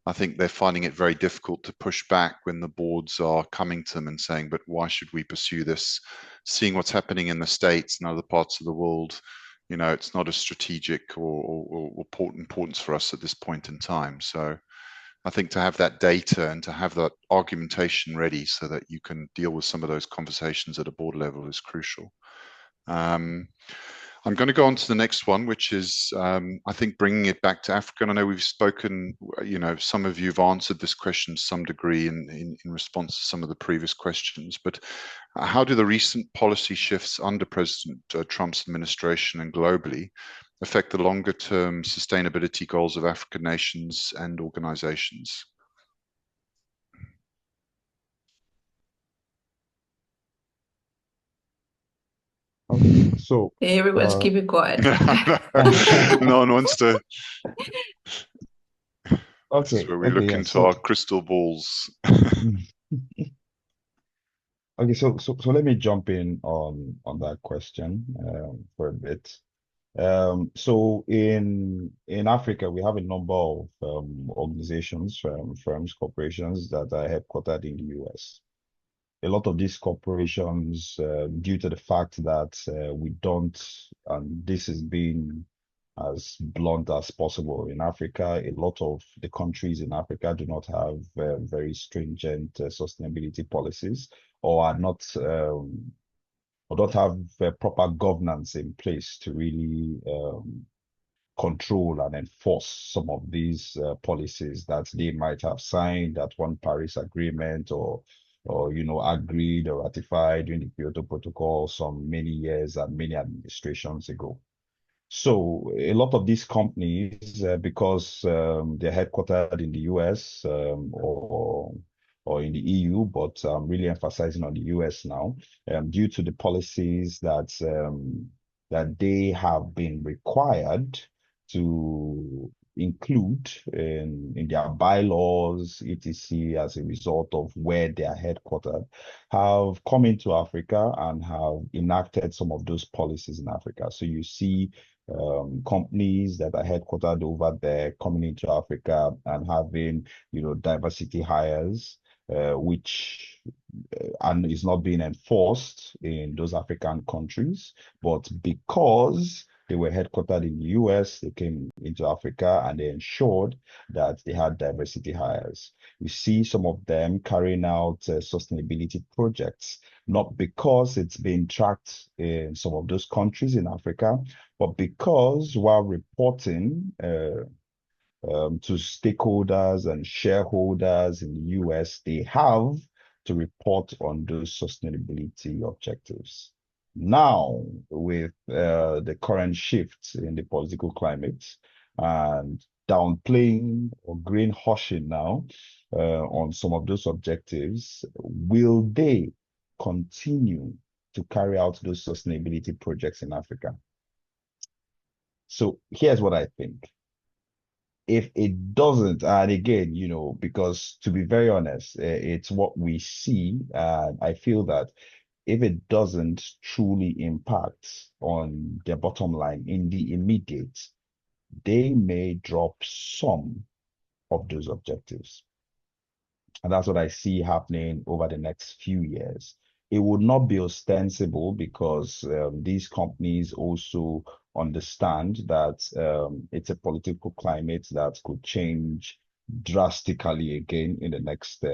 I think they're finding it very difficult to push back when the boards are coming to them and saying, but why should we pursue this? Seeing what's happening in the States and other parts of the world, it's not a strategic or importance for us at this point in time. So I think to have that data and to have that argumentation ready so that you can deal with some of those conversations at a board level is crucial. I'm going to go on to the next one, which is, I think, bringing it back to Africa. And I know we've spoken, some of you have answered this question to some degree in response to some of the previous questions. But how do the recent policy shifts under President Trump's administration and globally affect the longer-term sustainability goals of African nations and organizations? Okay, so Everyone's keeping quiet. No one wants to. Okay, This is where we look into our crystal balls. Okay, so let me jump in on that question for a bit. So in Africa, we have a number of organizations, firms, corporations that are headquartered in the US. A lot of these corporations, due to the fact that we don't, and this is being as blunt as possible in Africa, a lot of the countries in Africa do not have very stringent sustainability policies or are not or don't have proper governance in place to really control and enforce some of these policies that they might have signed at one Paris Agreement or agreed or ratified during the Kyoto Protocol some many years and many administrations ago. So a lot of these companies, because they're headquartered in the US or in the EU, but really emphasizing on the US now, due to the policies that they have been required to include in their bylaws, etc., as a result of where they are headquartered, have come into Africa and have enacted some of those policies in Africa. So you see companies that are headquartered over there coming into Africa and having, diversity hires, which and is not being enforced in those African countries, but because they were headquartered in the US, they came into Africa and they ensured that they had diversity hires. You see some of them carrying out sustainability projects, not because it's being tracked in some of those countries in Africa, but because while reporting to stakeholders and shareholders in the US, they have to report on those sustainability objectives. Now, with the current shift in the political climate and downplaying or greenwashing now on some of those objectives, will they continue to carry out those sustainability projects in Africa? So here's what I think. If it doesn't, and again, because to be very honest, it's what we see, and I feel that if it doesn't truly impact on their bottom line in the immediate, they may drop some of those objectives. And that's what I see happening over the next few years. It would not be ostensible because these companies also understand that it's a political climate that could change drastically again in the next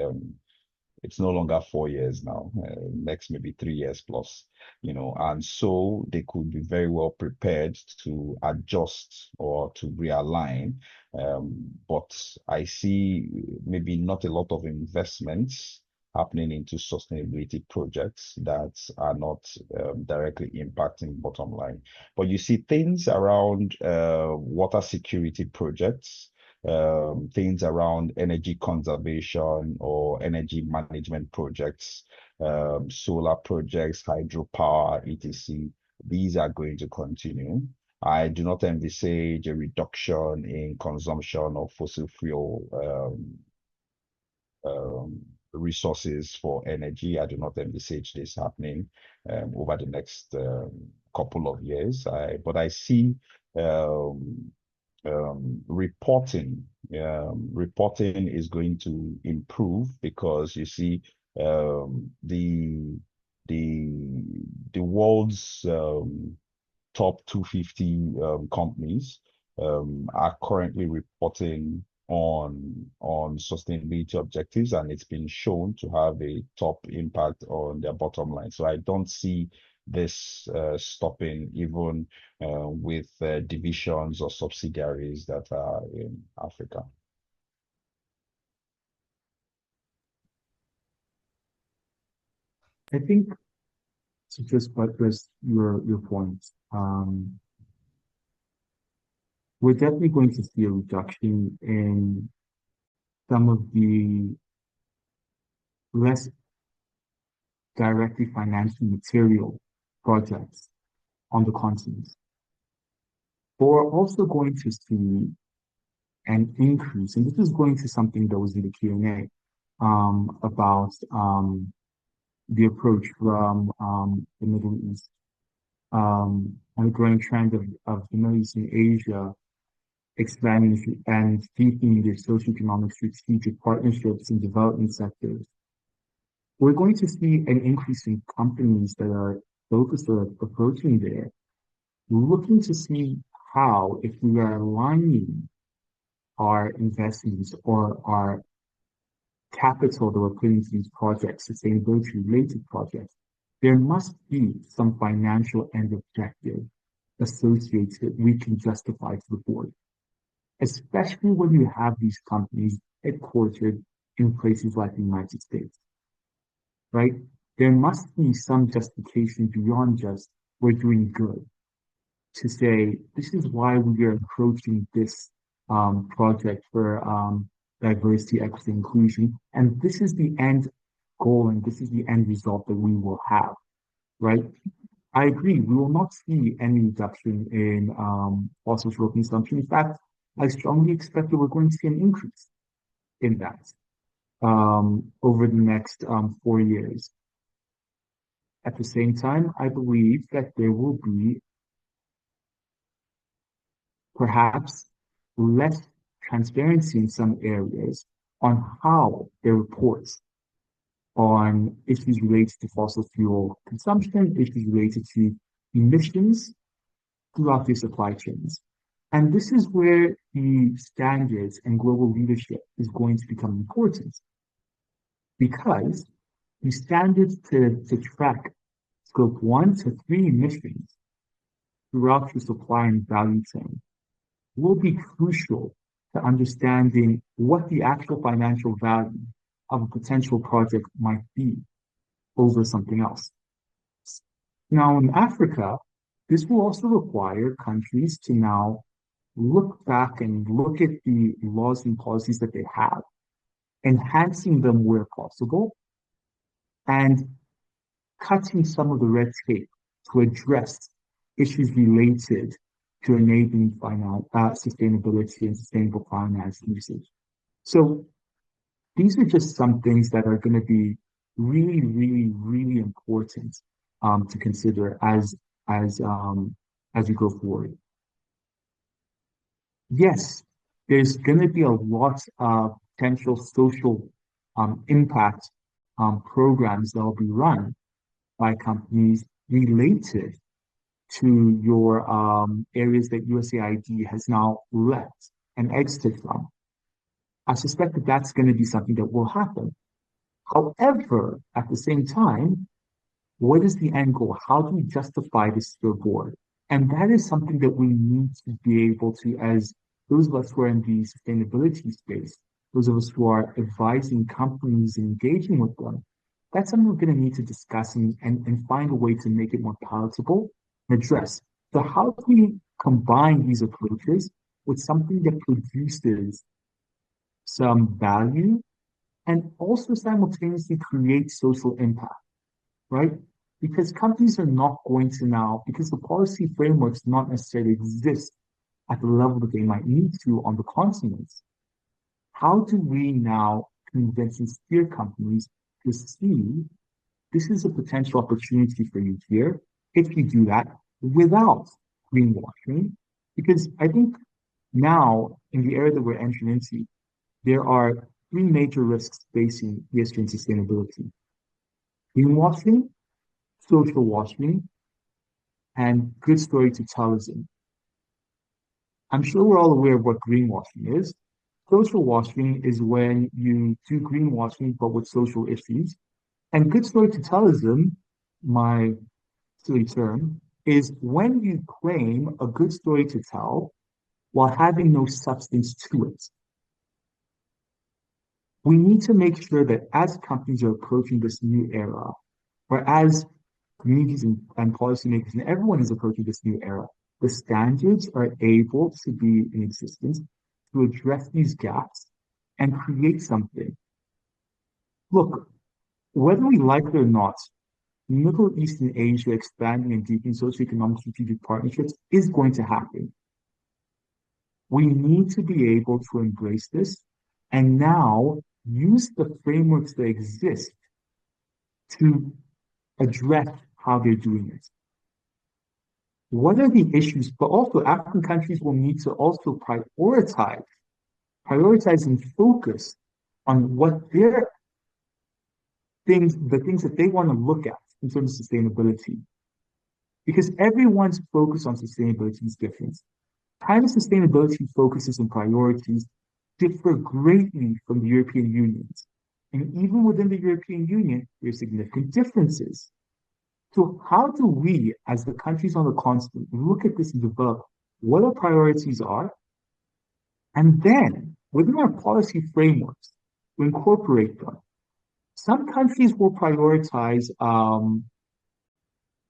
it's no longer 4 years now, next maybe 3 years plus, and so they could be very well prepared to adjust or to realign. But I see maybe not a lot of investments happening into sustainability projects that are not directly impacting bottom line. But you see things around water security projects, things around energy conservation or energy management projects, solar projects, hydropower, etc. These are going to continue. I do not envisage a reduction in consumption of fossil fuel resources for energy. I do not envisage this happening over the next couple of years. But I see reporting is going to improve because you see the world's top 250 companies are currently reporting on sustainability objectives, and it's been shown to have a top impact on their bottom line. So I don't see this stopping even with divisions or subsidiaries that are in Africa. I think to just buttress your points, we're definitely going to see a reduction in some of the less directly financial material projects on the continent. But we're also going to see an increase, and this is going to something that was in the Q&A about the approach from the Middle East and the growing trend of the Middle East and Asia expanding and deepening their socio-economic strategic partnerships in development sectors. We're going to see an increase in companies that are focused or approaching there, looking to see how, if we are aligning our investments or our capital that we're putting into these projects, sustainability-related projects, there must be some financial end objective associated we can justify to the board, especially when you have these companies headquartered in places like the United States, right? There must be some justification beyond just we're doing good to say this is why we are approaching this project for diversity, equity, inclusion, and this is the end goal and this is the end result that we will have, right? I agree, we will not see any reduction in fossil fuel consumption. In fact, I strongly expect that we're going to see an increase in that over the next 4 years. At the same time, I believe that there will be perhaps less transparency in some areas on how their reports on issues related to fossil fuel consumption, issues related to emissions throughout their supply chains. And this is where the standards and global leadership is going to become important because the standards to track scope 1 to 3 emissions throughout your supply and value chain will be crucial to understanding what the actual financial value of a potential project might be over something else. Now, in Africa, this will also require countries to now look back and look at the laws and policies that they have, enhancing them where possible, and cutting some of the red tape to address issues related to enabling sustainability and sustainable finance usage. So these are just some things that are going to be really, really, really important to consider as we go forward. Yes, there's going to be a lot of potential social impact programs that will be run by companies related to your areas that USAID has now left and exited from. I suspect that that's going to be something that will happen. However, at the same time, what is the end goal? How do we justify this to the board? And that is something that we need to be able to, as those of us who are in the sustainability space, those of us who are advising companies and engaging with them, that's something we're going to need to discuss and find a way to make it more palatable and address. So how do we combine these approaches with something that produces some value and also simultaneously create social impact, right? Because companies are not going to now, because the policy frameworks not necessarily exist at the level that they might need to on the continents. How do we now convince and steer companies to see this is a potential opportunity for you here if you do that without greenwashing? Because I think now, in the era that we're entering into, there are 3 major risks facing ESG and sustainability: greenwashing, social washing, and good storytellism. I'm sure we're all aware of what greenwashing is. Social washing is when you do greenwashing but with social issues. And good storytellism, my silly term, is when you claim a good story to tell while having no substance to it. We need to make sure that as companies are approaching this new era, or as communities and policymakers and everyone is approaching this new era, the standards are able to be in existence to address these gaps and create something. Look, whether we like it or not, Middle East and Asia expanding and deepening socio-economic strategic partnerships is going to happen. We need to be able to embrace this and now use the frameworks that exist to address how they're doing it. What are the issues? But also African countries will need to also prioritize and focus on what their things, the things that they want to look at in terms of sustainability. Because everyone's focus on sustainability is different. China's sustainability focuses and priorities differ greatly from the European Union's. And even within the European Union, there are significant differences. So how do we, as the countries on the continent, look at this and develop what our priorities are, and then within our policy frameworks, we incorporate them? Some countries will prioritize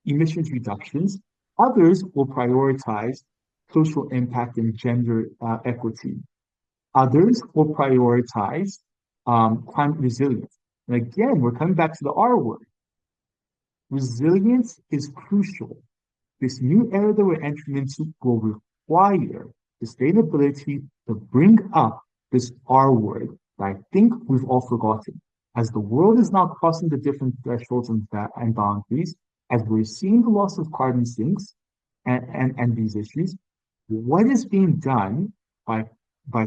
emissions reductions. Others will prioritize social impact and gender equity. Others will prioritize climate resilience. And again, we're coming back to the R word. Resilience is crucial. This new era that we're entering into will require sustainability to bring up this R word that I think we've all forgotten. As the world is now crossing the different thresholds and boundaries, as we're seeing the loss of carbon sinks and these issues, what is being done by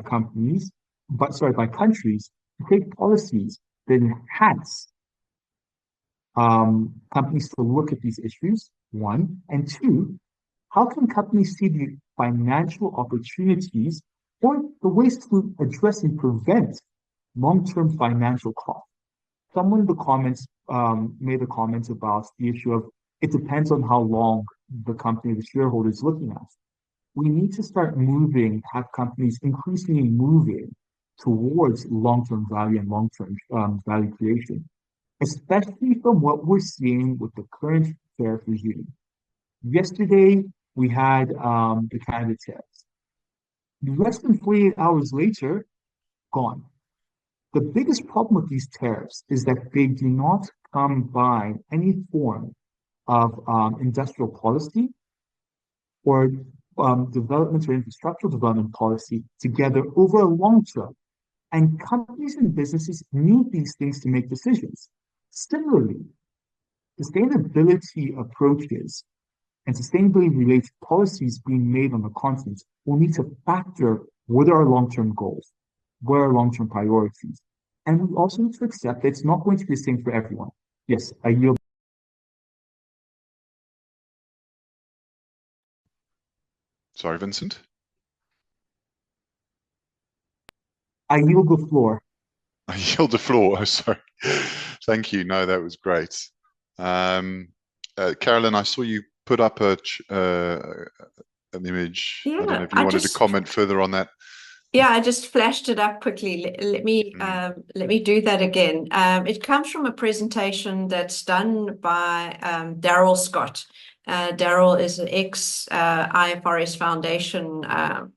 companies, by countries to create policies that enhance companies to look at these issues, one, and two, how can companies see the financial opportunities or the ways to address and prevent long-term financial costs? Someone in the comments made a comment about the issue of it depends on how long the company, the shareholder is looking at. We need to start moving, have companies increasingly moving towards long-term value and long-term value creation, especially from what we're seeing with the current tariff regime. Yesterday, we had the Canada tariffs. Less than 48 hours later, gone. The biggest problem with these tariffs is that they do not combine any form of industrial policy or development or infrastructural development policy together over a long term. And companies and businesses need these things to make decisions. Similarly, sustainability approaches and sustainability-related policies being made on the continent will need to factor what are our long-term goals, what are our long-term priorities. And we also need to accept that it's not going to be the same for everyone. Yes, I yield. Sorry, Vincent. I yield the floor. I yield the floor. Oh, sorry. Thank you. No, that was great. Carolyn, I saw you put up an image. Yeah, I don't know if you wanted to comment further on that. Yeah, I just flashed it up quickly. Let me do that again. It comes from a presentation that's done by Daryl Scott. Daryl is an ex-IFRS Foundation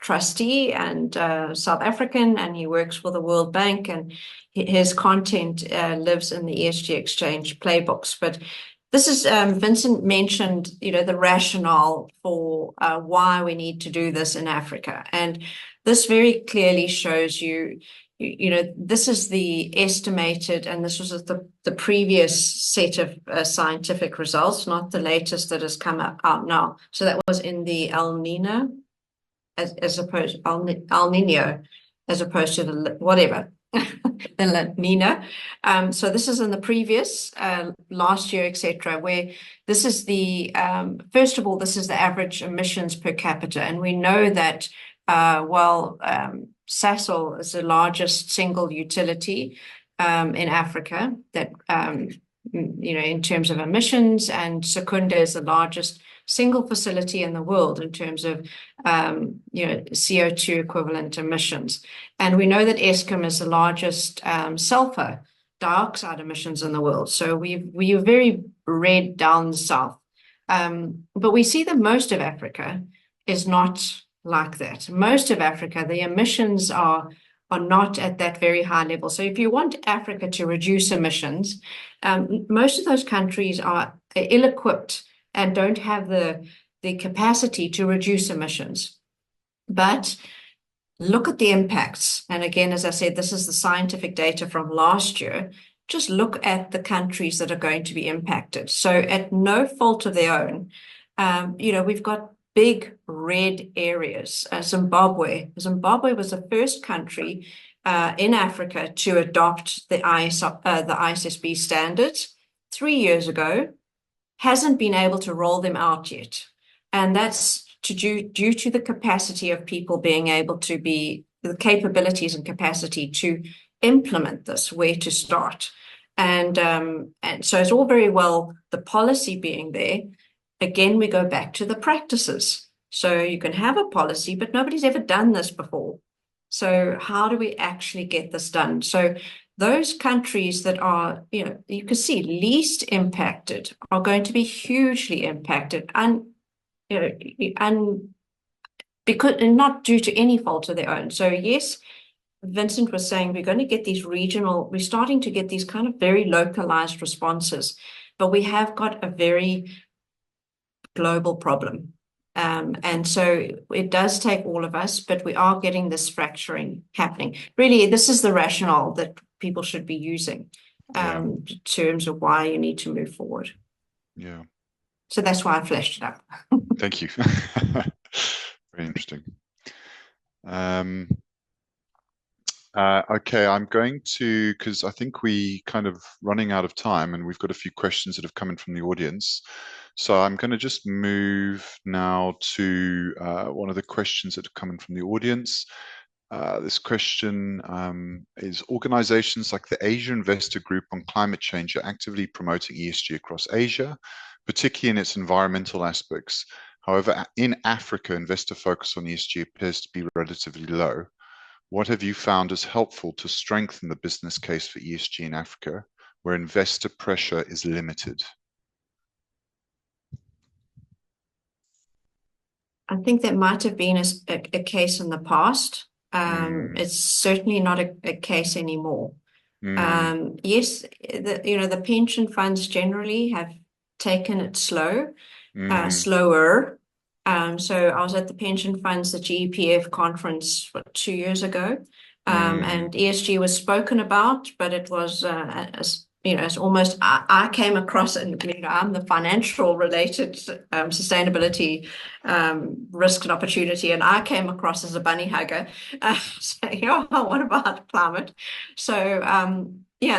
trustee and South African, and he works for the World Bank, and his content lives in the ESG Exchange playbooks. But this is, Vincent mentioned, the rationale for why we need to do this in Africa. And this very clearly shows you, this is the estimated, and this was the previous set of scientific results, not the latest that has come out now. So that was in the El Nino, as opposed El Nino, as opposed to the whatever. The La Nina. So this is in the previous last year, etc., where this is the first of all, this is the average emissions per capita, and we know that Sasol is the largest single utility in Africa that in terms of emissions, and Secunda is the largest single facility in the world in terms of CO2 equivalent emissions. And we know that Eskom is the largest sulfur dioxide emissions in the world. So we are very red down south. But we see that most of Africa is not like that. Most of Africa, the emissions are not at that very high level. So if you want Africa to reduce emissions, most of those countries are ill-equipped and don't have the capacity to reduce emissions. But look at the impacts. And again, as I said, this is the scientific data from last year. Just look at the countries that are going to be impacted. So at no fault of their own, we've got big red areas. Zimbabwe was the first country in Africa to adopt the ISSB standards 3 years ago, hasn't been able to roll them out yet. And that's due to the capacity of people being able to the capabilities and capacity to implement this, where to start. And so it's all very well the policy being there. Again, we go back to the practices. So you can have a policy, but nobody's ever done this before. So how do we actually get this done? So those countries that are, you can see least impacted are going to be hugely impacted, and because not due to any fault of their own. So yes, Vincent was saying we're going to get these we're starting to get these kind of very localized responses, but we have got a very global problem. And so it does take all of us, but we are getting this fracturing happening. Really, this is the rationale that people should be using in terms of why you need to move forward. Yeah. So that's why I fleshed it up. Thank you. Very interesting. Okay, I'm going to, because I think we kind of running out of time and we've got a few questions that have come in from the audience. So I'm going to just move now to one of the questions that have come in from the audience. This question is, organizations like the Asia Investor Group on Climate Change are actively promoting ESG across Asia, particularly in its environmental aspects. However, in Africa, investor focus on ESG appears to be relatively low. What have you found as helpful to strengthen the business case for ESG in Africa, where investor pressure is limited? I think that might have been a case in the past. It's certainly not a case anymore. Yes, the pension funds generally have taken it slower. So I was at the pension funds, the GEPF conference 2 years ago, and ESG was spoken about, but it was it's almost I came across, and I'm the financial related sustainability risk and opportunity, and I came across as a bunny hugger, saying, "Oh, what about climate?" So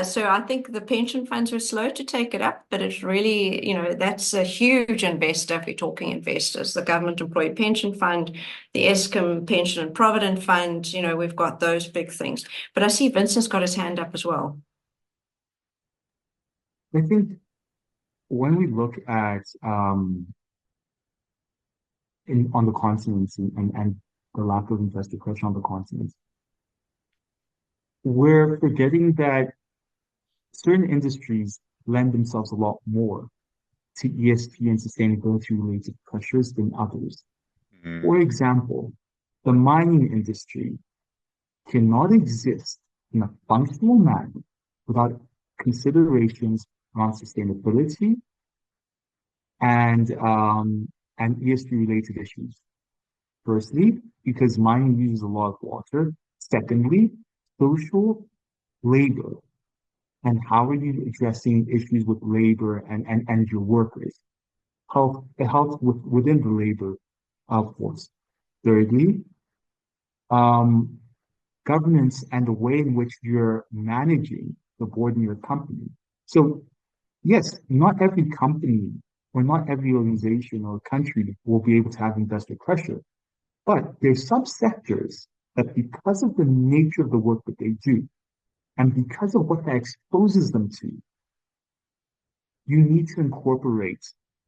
so I think the pension funds were slow to take it up, but it's really, that's a huge investor if we're talking investors. The Government Employee Pension Fund, the Eskom Pension and Provident Fund, we've got those big things. But I see Vincent's got his hand up as well. I think when we look at on the continents and the lack of investor pressure on the continents, we're forgetting that certain industries lend themselves a lot more to ESG and sustainability related pressures than others. For example, the mining industry cannot exist in a functional manner without considerations around sustainability and ESG related issues. Firstly, because mining uses a lot of water. Secondly, social labor. And how are you addressing issues with labor and your workers? Health within the labor force. Thirdly, governance and the way in which you're managing the board in your company. So yes, not every company or not every organization or country will be able to have investor pressure, but there's some sectors that, because of the nature of the work that they do, and because of what that exposes them to, you need to incorporate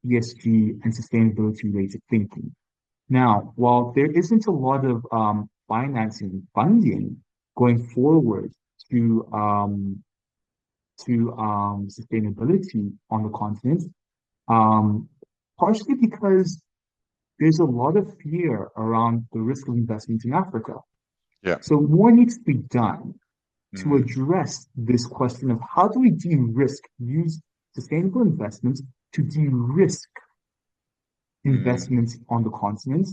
ESG and sustainability related thinking. Now, while there isn't a lot of financing funding going forward to sustainability on the continent, partially because there's a lot of fear around the risk of investment in Africa. Yeah. So more needs to be done to address this question of how do we use sustainable investments to de-risk investments on the continent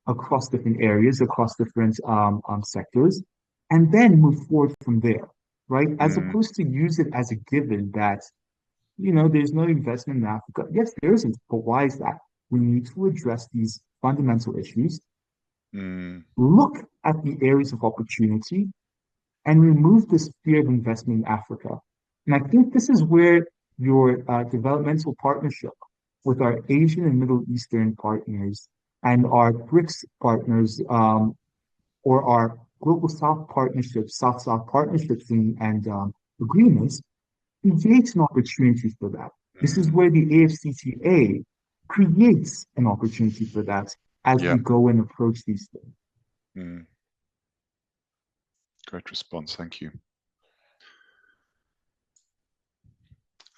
across different areas, across different sectors, and then move forward from there, right? As opposed to use it as a given that, there's no investment in Africa. Yes, there isn't, but why is that? We need to address these fundamental issues, look at the areas of opportunity, and remove this fear of investment in Africa. And I think this is where your developmental partnership with our Asian and Middle Eastern partners and our BRICS partners, or our Global South partnerships, South-South partnerships and agreements, creates an opportunity for that. This is where the AFCTA creates an opportunity for that as we go and approach these things. Great response, thank you.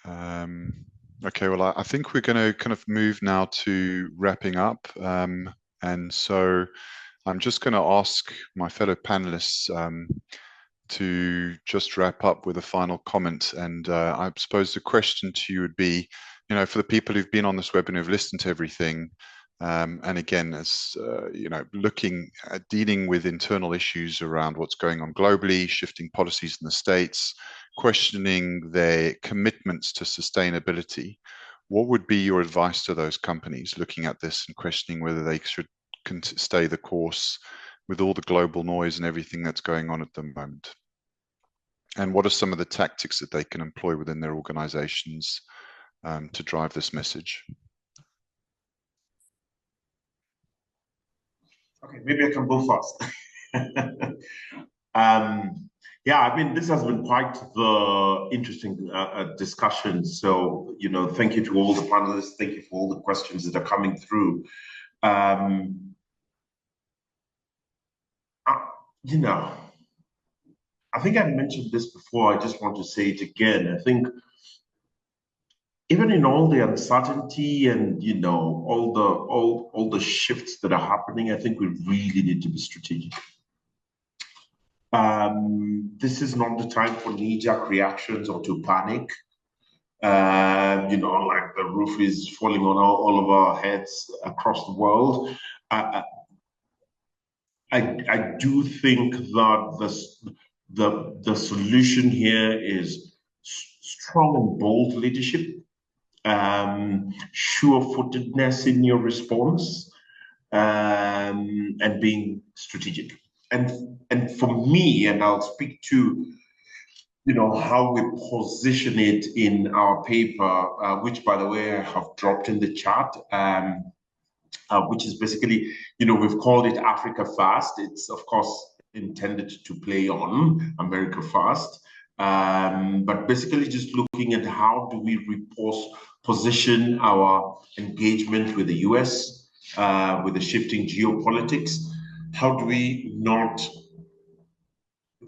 Okay, well, I think we're going to kind of move now to wrapping up. And so I'm just going to ask my fellow panelists to just wrap up with a final comment. And I suppose the question to you would be, for the people who've been on this webinar, who've listened to everything, And again, as looking at dealing with internal issues around what's going on globally, shifting policies in the States, questioning their commitments to sustainability. What would be your advice to those companies looking at this and questioning whether they should stay the course with all the global noise and everything that's going on at the moment? And what are some of the tactics that they can employ within their organizations to drive this message? Okay, maybe I can go first. Yeah, I mean, this has been quite the interesting discussion. So, thank you to all the panelists. Thank you for all the questions that are coming through. I think I mentioned this before. I just want to say it again. I think even in all the uncertainty and all the shifts that are happening, I think we really need to be strategic. This is not the time for knee-jerk reactions or to panic. Like the roof is falling on all of our heads across the world. I do think that the solution here is strong and bold leadership, sure-footedness in your response, and being strategic. And for me, and I'll speak to how we position it in our paper, which, by the way, I have dropped in the chat, which is basically, we've called it Africa First. It's, of course, intended to play on America First, but basically just looking at how do we position our engagement with the US, with the shifting geopolitics. How do we not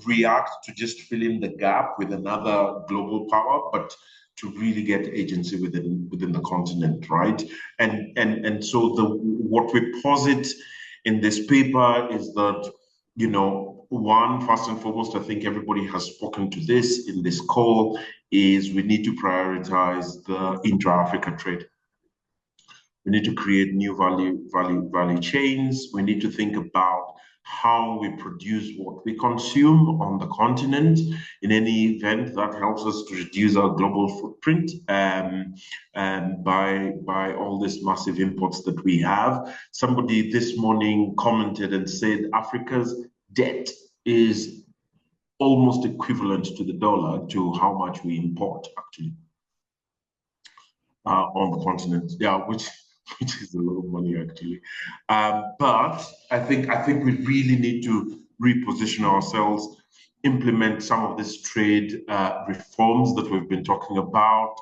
react to just fill in the gap with another global power, but to really get agency within the continent, right? And so what we posit in this paper is that, one, first and foremost, I think everybody has spoken to this in this call, is we need to prioritize the intra-Africa trade. We need to create new value chains. We need to think about how we produce what we consume on the continent. In any event, that helps us to reduce our global footprint and by all these massive imports that we have. Somebody this morning commented and said Africa's debt is almost equivalent to the dollar to how much we import actually on the continent. Yeah, which is a lot of money actually. But I think we really need to reposition ourselves, implement some of these trade reforms that we've been talking about,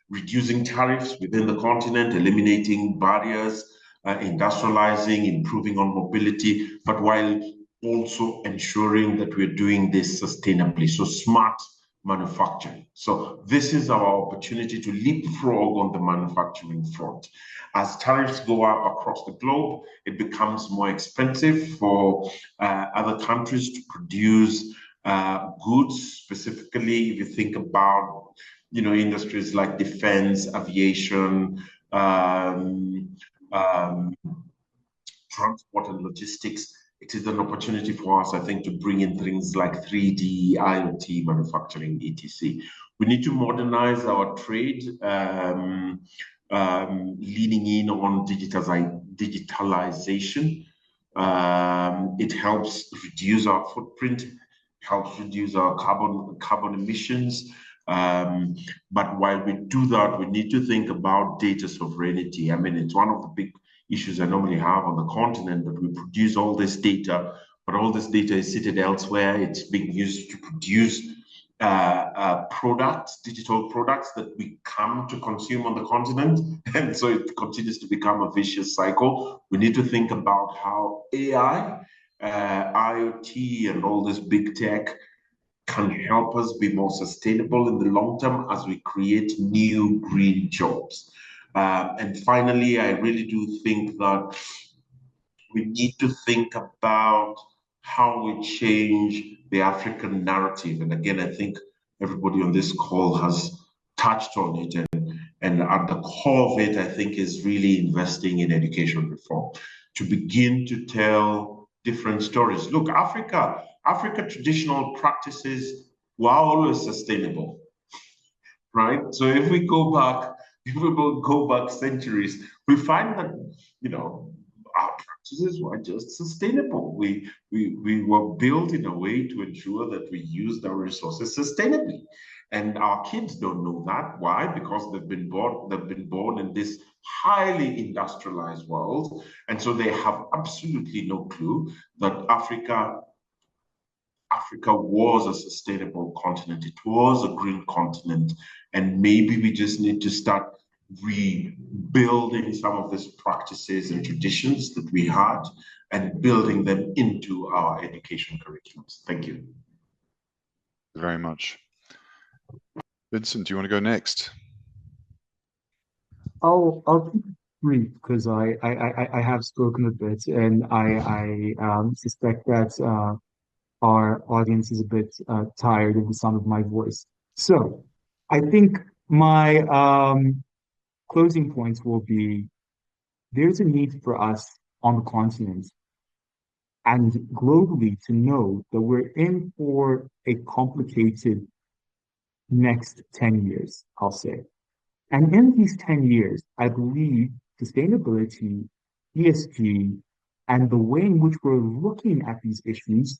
reducing tariffs within the continent, eliminating barriers, industrializing, improving on mobility, but while also ensuring that we're doing this sustainably. So smart manufacturing. So this is our opportunity to leapfrog on the manufacturing front. As tariffs go up across the globe, it becomes more expensive for other countries to produce goods. Specifically, if you think about industries like defense, aviation, transport and logistics, it is an opportunity for us, I think, to bring in things like 3D, IoT, manufacturing, etc. We need to modernize our trade, leaning in on digitalization. It helps reduce our footprint, helps reduce our carbon emissions. But while we do that, we need to think about data sovereignty. I mean, it's one of the big issues I normally have on the continent, that we produce all this data, but all this data is seated elsewhere. It's being used to produce products, digital products that we come to consume on the continent. And so it continues to become a vicious cycle. We need to think about how AI, IoT, and all this big tech can help us be more sustainable in the long term as we create new green jobs. And finally, I really do think that we need to think about how we change the African narrative. And again, I think everybody on this call has touched on it. And at the core of it, I think, is really investing in education reform to begin to tell different stories. Look, Africa traditional practices were always sustainable, right? So if we go back centuries, we find that, our practices were just sustainable. We were built in a way to ensure that we used our resources sustainably. And our kids don't know that. Why? Because they've been born in this highly industrialized world. And so they have absolutely no clue that Africa was a sustainable continent. It was a green continent. And maybe we just need to start rebuilding some of these practices and traditions that we had and building them into our education curriculums. Thank you. Very much. Vincent, do you want to go next? I'll keep it brief because I have spoken a bit, and I suspect that our audience is a bit tired of the sound of my voice. So I think my closing points will be there's a need for us on the continent and globally to know that we're in for a complicated next 10 years, I'll say. And in these 10 years, I believe sustainability, ESG, and the way in which we're looking at these issues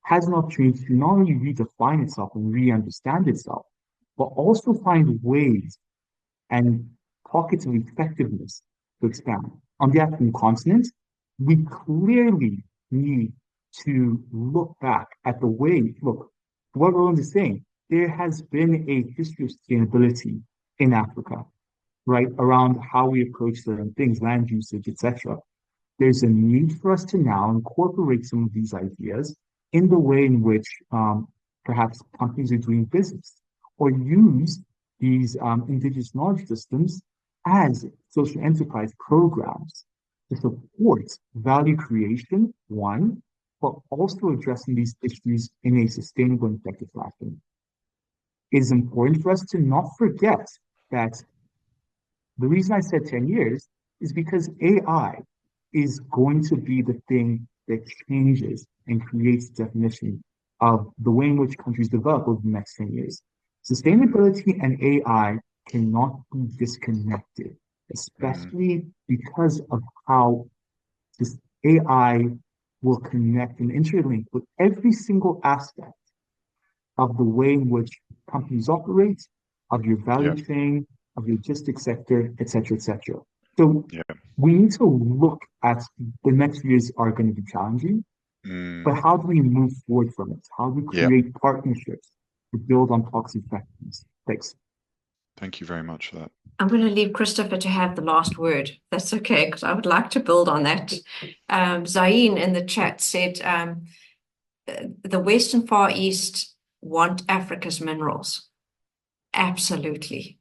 has an opportunity to not only redefine itself and re-understand itself, but also find ways and pockets of effectiveness to expand. On the African continent, we clearly need to look back at the way, look, what Roland is saying, there has been a history of sustainability in Africa, right? Around how we approach certain things, land usage, etc. There's a need for us to now incorporate some of these ideas in the way in which perhaps companies are doing business, or use these indigenous knowledge systems as social enterprise programs to support value creation, one, but also addressing these issues in a sustainable and effective fashion. It is important for us to not forget that the reason I said 10 years is because AI is going to be the thing that changes and creates definition of the way in which countries develop over the next 10 years. Sustainability and AI cannot be disconnected, especially because of how this AI will connect and interlink with every single aspect of the way in which companies operate, of your value chain, of your logistics sector, et cetera, et cetera. So we need to look at the next years are going to be challenging, but how do we move forward from it? How do we create partnerships to build on toxic effectiveness? Thanks. Thank you very much for that. I'm going to leave Christopher to have the last word. That's okay, because I would like to build on that. Zain in the chat said, the Western Far East want Africa's minerals. Absolutely.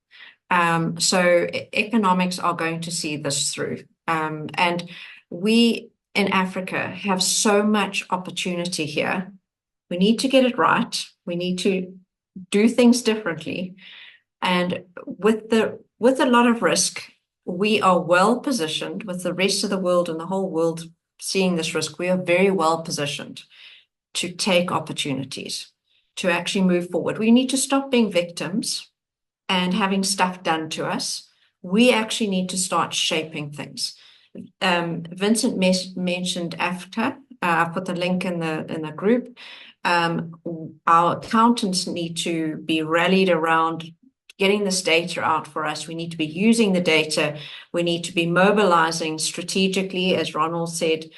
So economics are going to see this through. And we in Africa have so much opportunity here. We need to get it right. We need to do things differently. And with a lot of risk, we are well positioned with the rest of the world and the whole world seeing this risk. We are very well positioned to take opportunities, to actually move forward. We need to stop being victims and having stuff done to us. We actually need to start shaping things. Vincent mentioned Africa. I put the link in the group. Our accountants need to be rallied around getting this data out for us. We need to be using the data. We need to be mobilizing strategically, as Ronald said.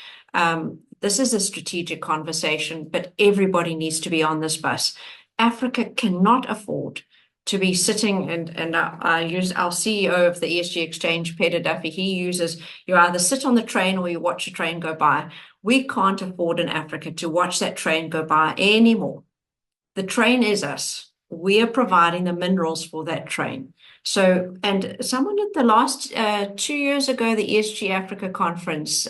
This is a strategic conversation, but everybody needs to be on this bus. Africa cannot afford to be sitting, and I use our CEO of the ESG Exchange, Peter Duffy, he uses, you either sit on the train or you watch a train go by. We can't afford in Africa to watch that train go by anymore. The train is us. We are providing the minerals for that train. So, and someone at the last 2 years ago, the ESG Africa conference,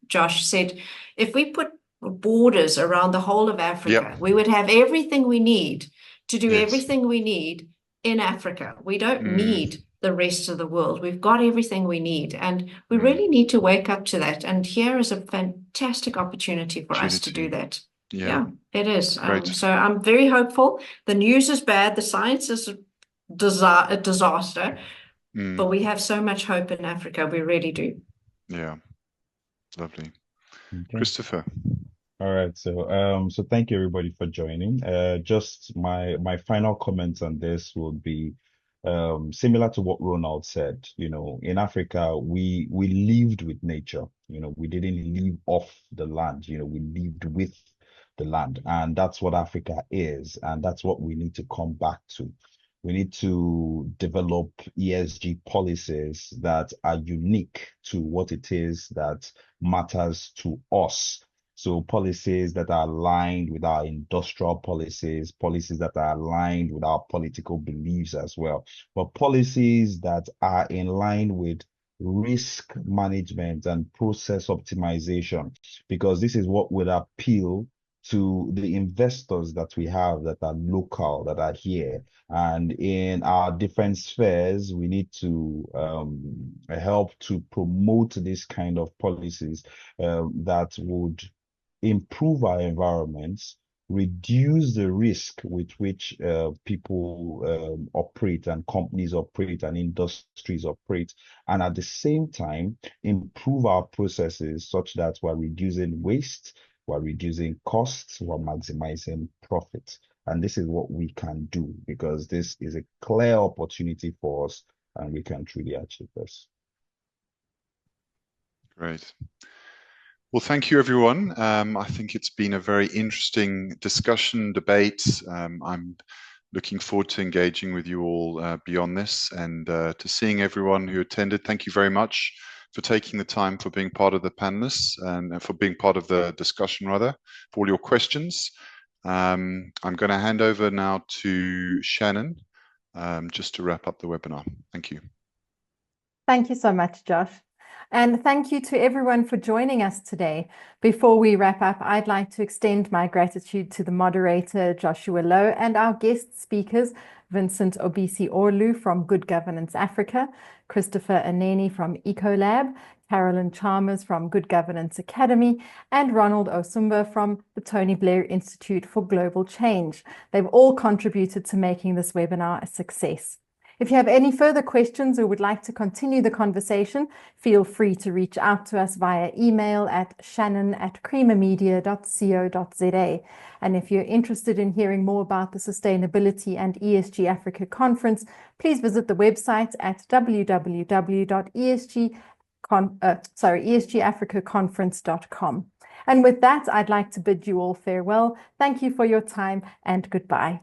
Josh said, if we put borders around the whole of Africa, we would have everything we need to do everything we need in Africa. We don't need the rest of the world. We've got everything we need, and we really need to wake up to that. And here is a fantastic opportunity for us to do that. Yeah, it is. So I'm very hopeful. The news is bad. The science is a disaster, but we have so much hope in Africa. We really do. Yeah, lovely. Okay. Christopher. All right, so thank you everybody for joining. Just my final comments on this would be similar to what Ronald said. You know, in Africa, we lived with nature. You know, we didn't live off the land. You know, we lived with the land, and that's what Africa is, and that's what we need to come back to. We need to develop ESG policies that are unique to what it is that matters to us. So policies that are aligned with our industrial policies, policies that are aligned with our political beliefs as well, but policies that are in line with risk management and process optimization, because this is what would appeal to the investors that we have that are local, that are here. And in our different spheres, we need to help to promote this kind of policies that would improve our environments, reduce the risk with which people operate and companies operate and industries operate, and at the same time, improve our processes such that we're reducing waste, we're reducing costs, we're maximizing profit. And this is what we can do, because this is a clear opportunity for us and we can truly achieve this. Great. Well, thank you, everyone. I think it's been a very interesting discussion, debate. I'm looking forward to engaging with you all beyond this, and to seeing everyone who attended. Thank you very much for taking the time, for being part of the panelists, and for being part of the discussion, rather, for all your questions. I'm going to hand over now to Shannon, just to wrap up the webinar. Thank you. Thank you so much, Josh. And thank you to everyone for joining us today. Before we wrap up, I'd like to extend my gratitude to the moderator, Joshua Lowe, and our guest speakers, Vincent Obisi Orlu from Good Governance Africa, Christopher Aneni from Ecolab, Carolyn Chalmers from Good Governance Academy, and Ronald Osumba from the Tony Blair Institute for Global Change. They've all contributed to making this webinar a success. If you have any further questions or would like to continue the conversation, feel free to reach out to us via email at shannon@creamermedia.co.za. And if you're interested in hearing more about the Sustainability and ESG Africa Conference, please visit the website at www.esgafricaconference.com. And with that, I'd like to bid you all farewell. Thank you for your time and goodbye.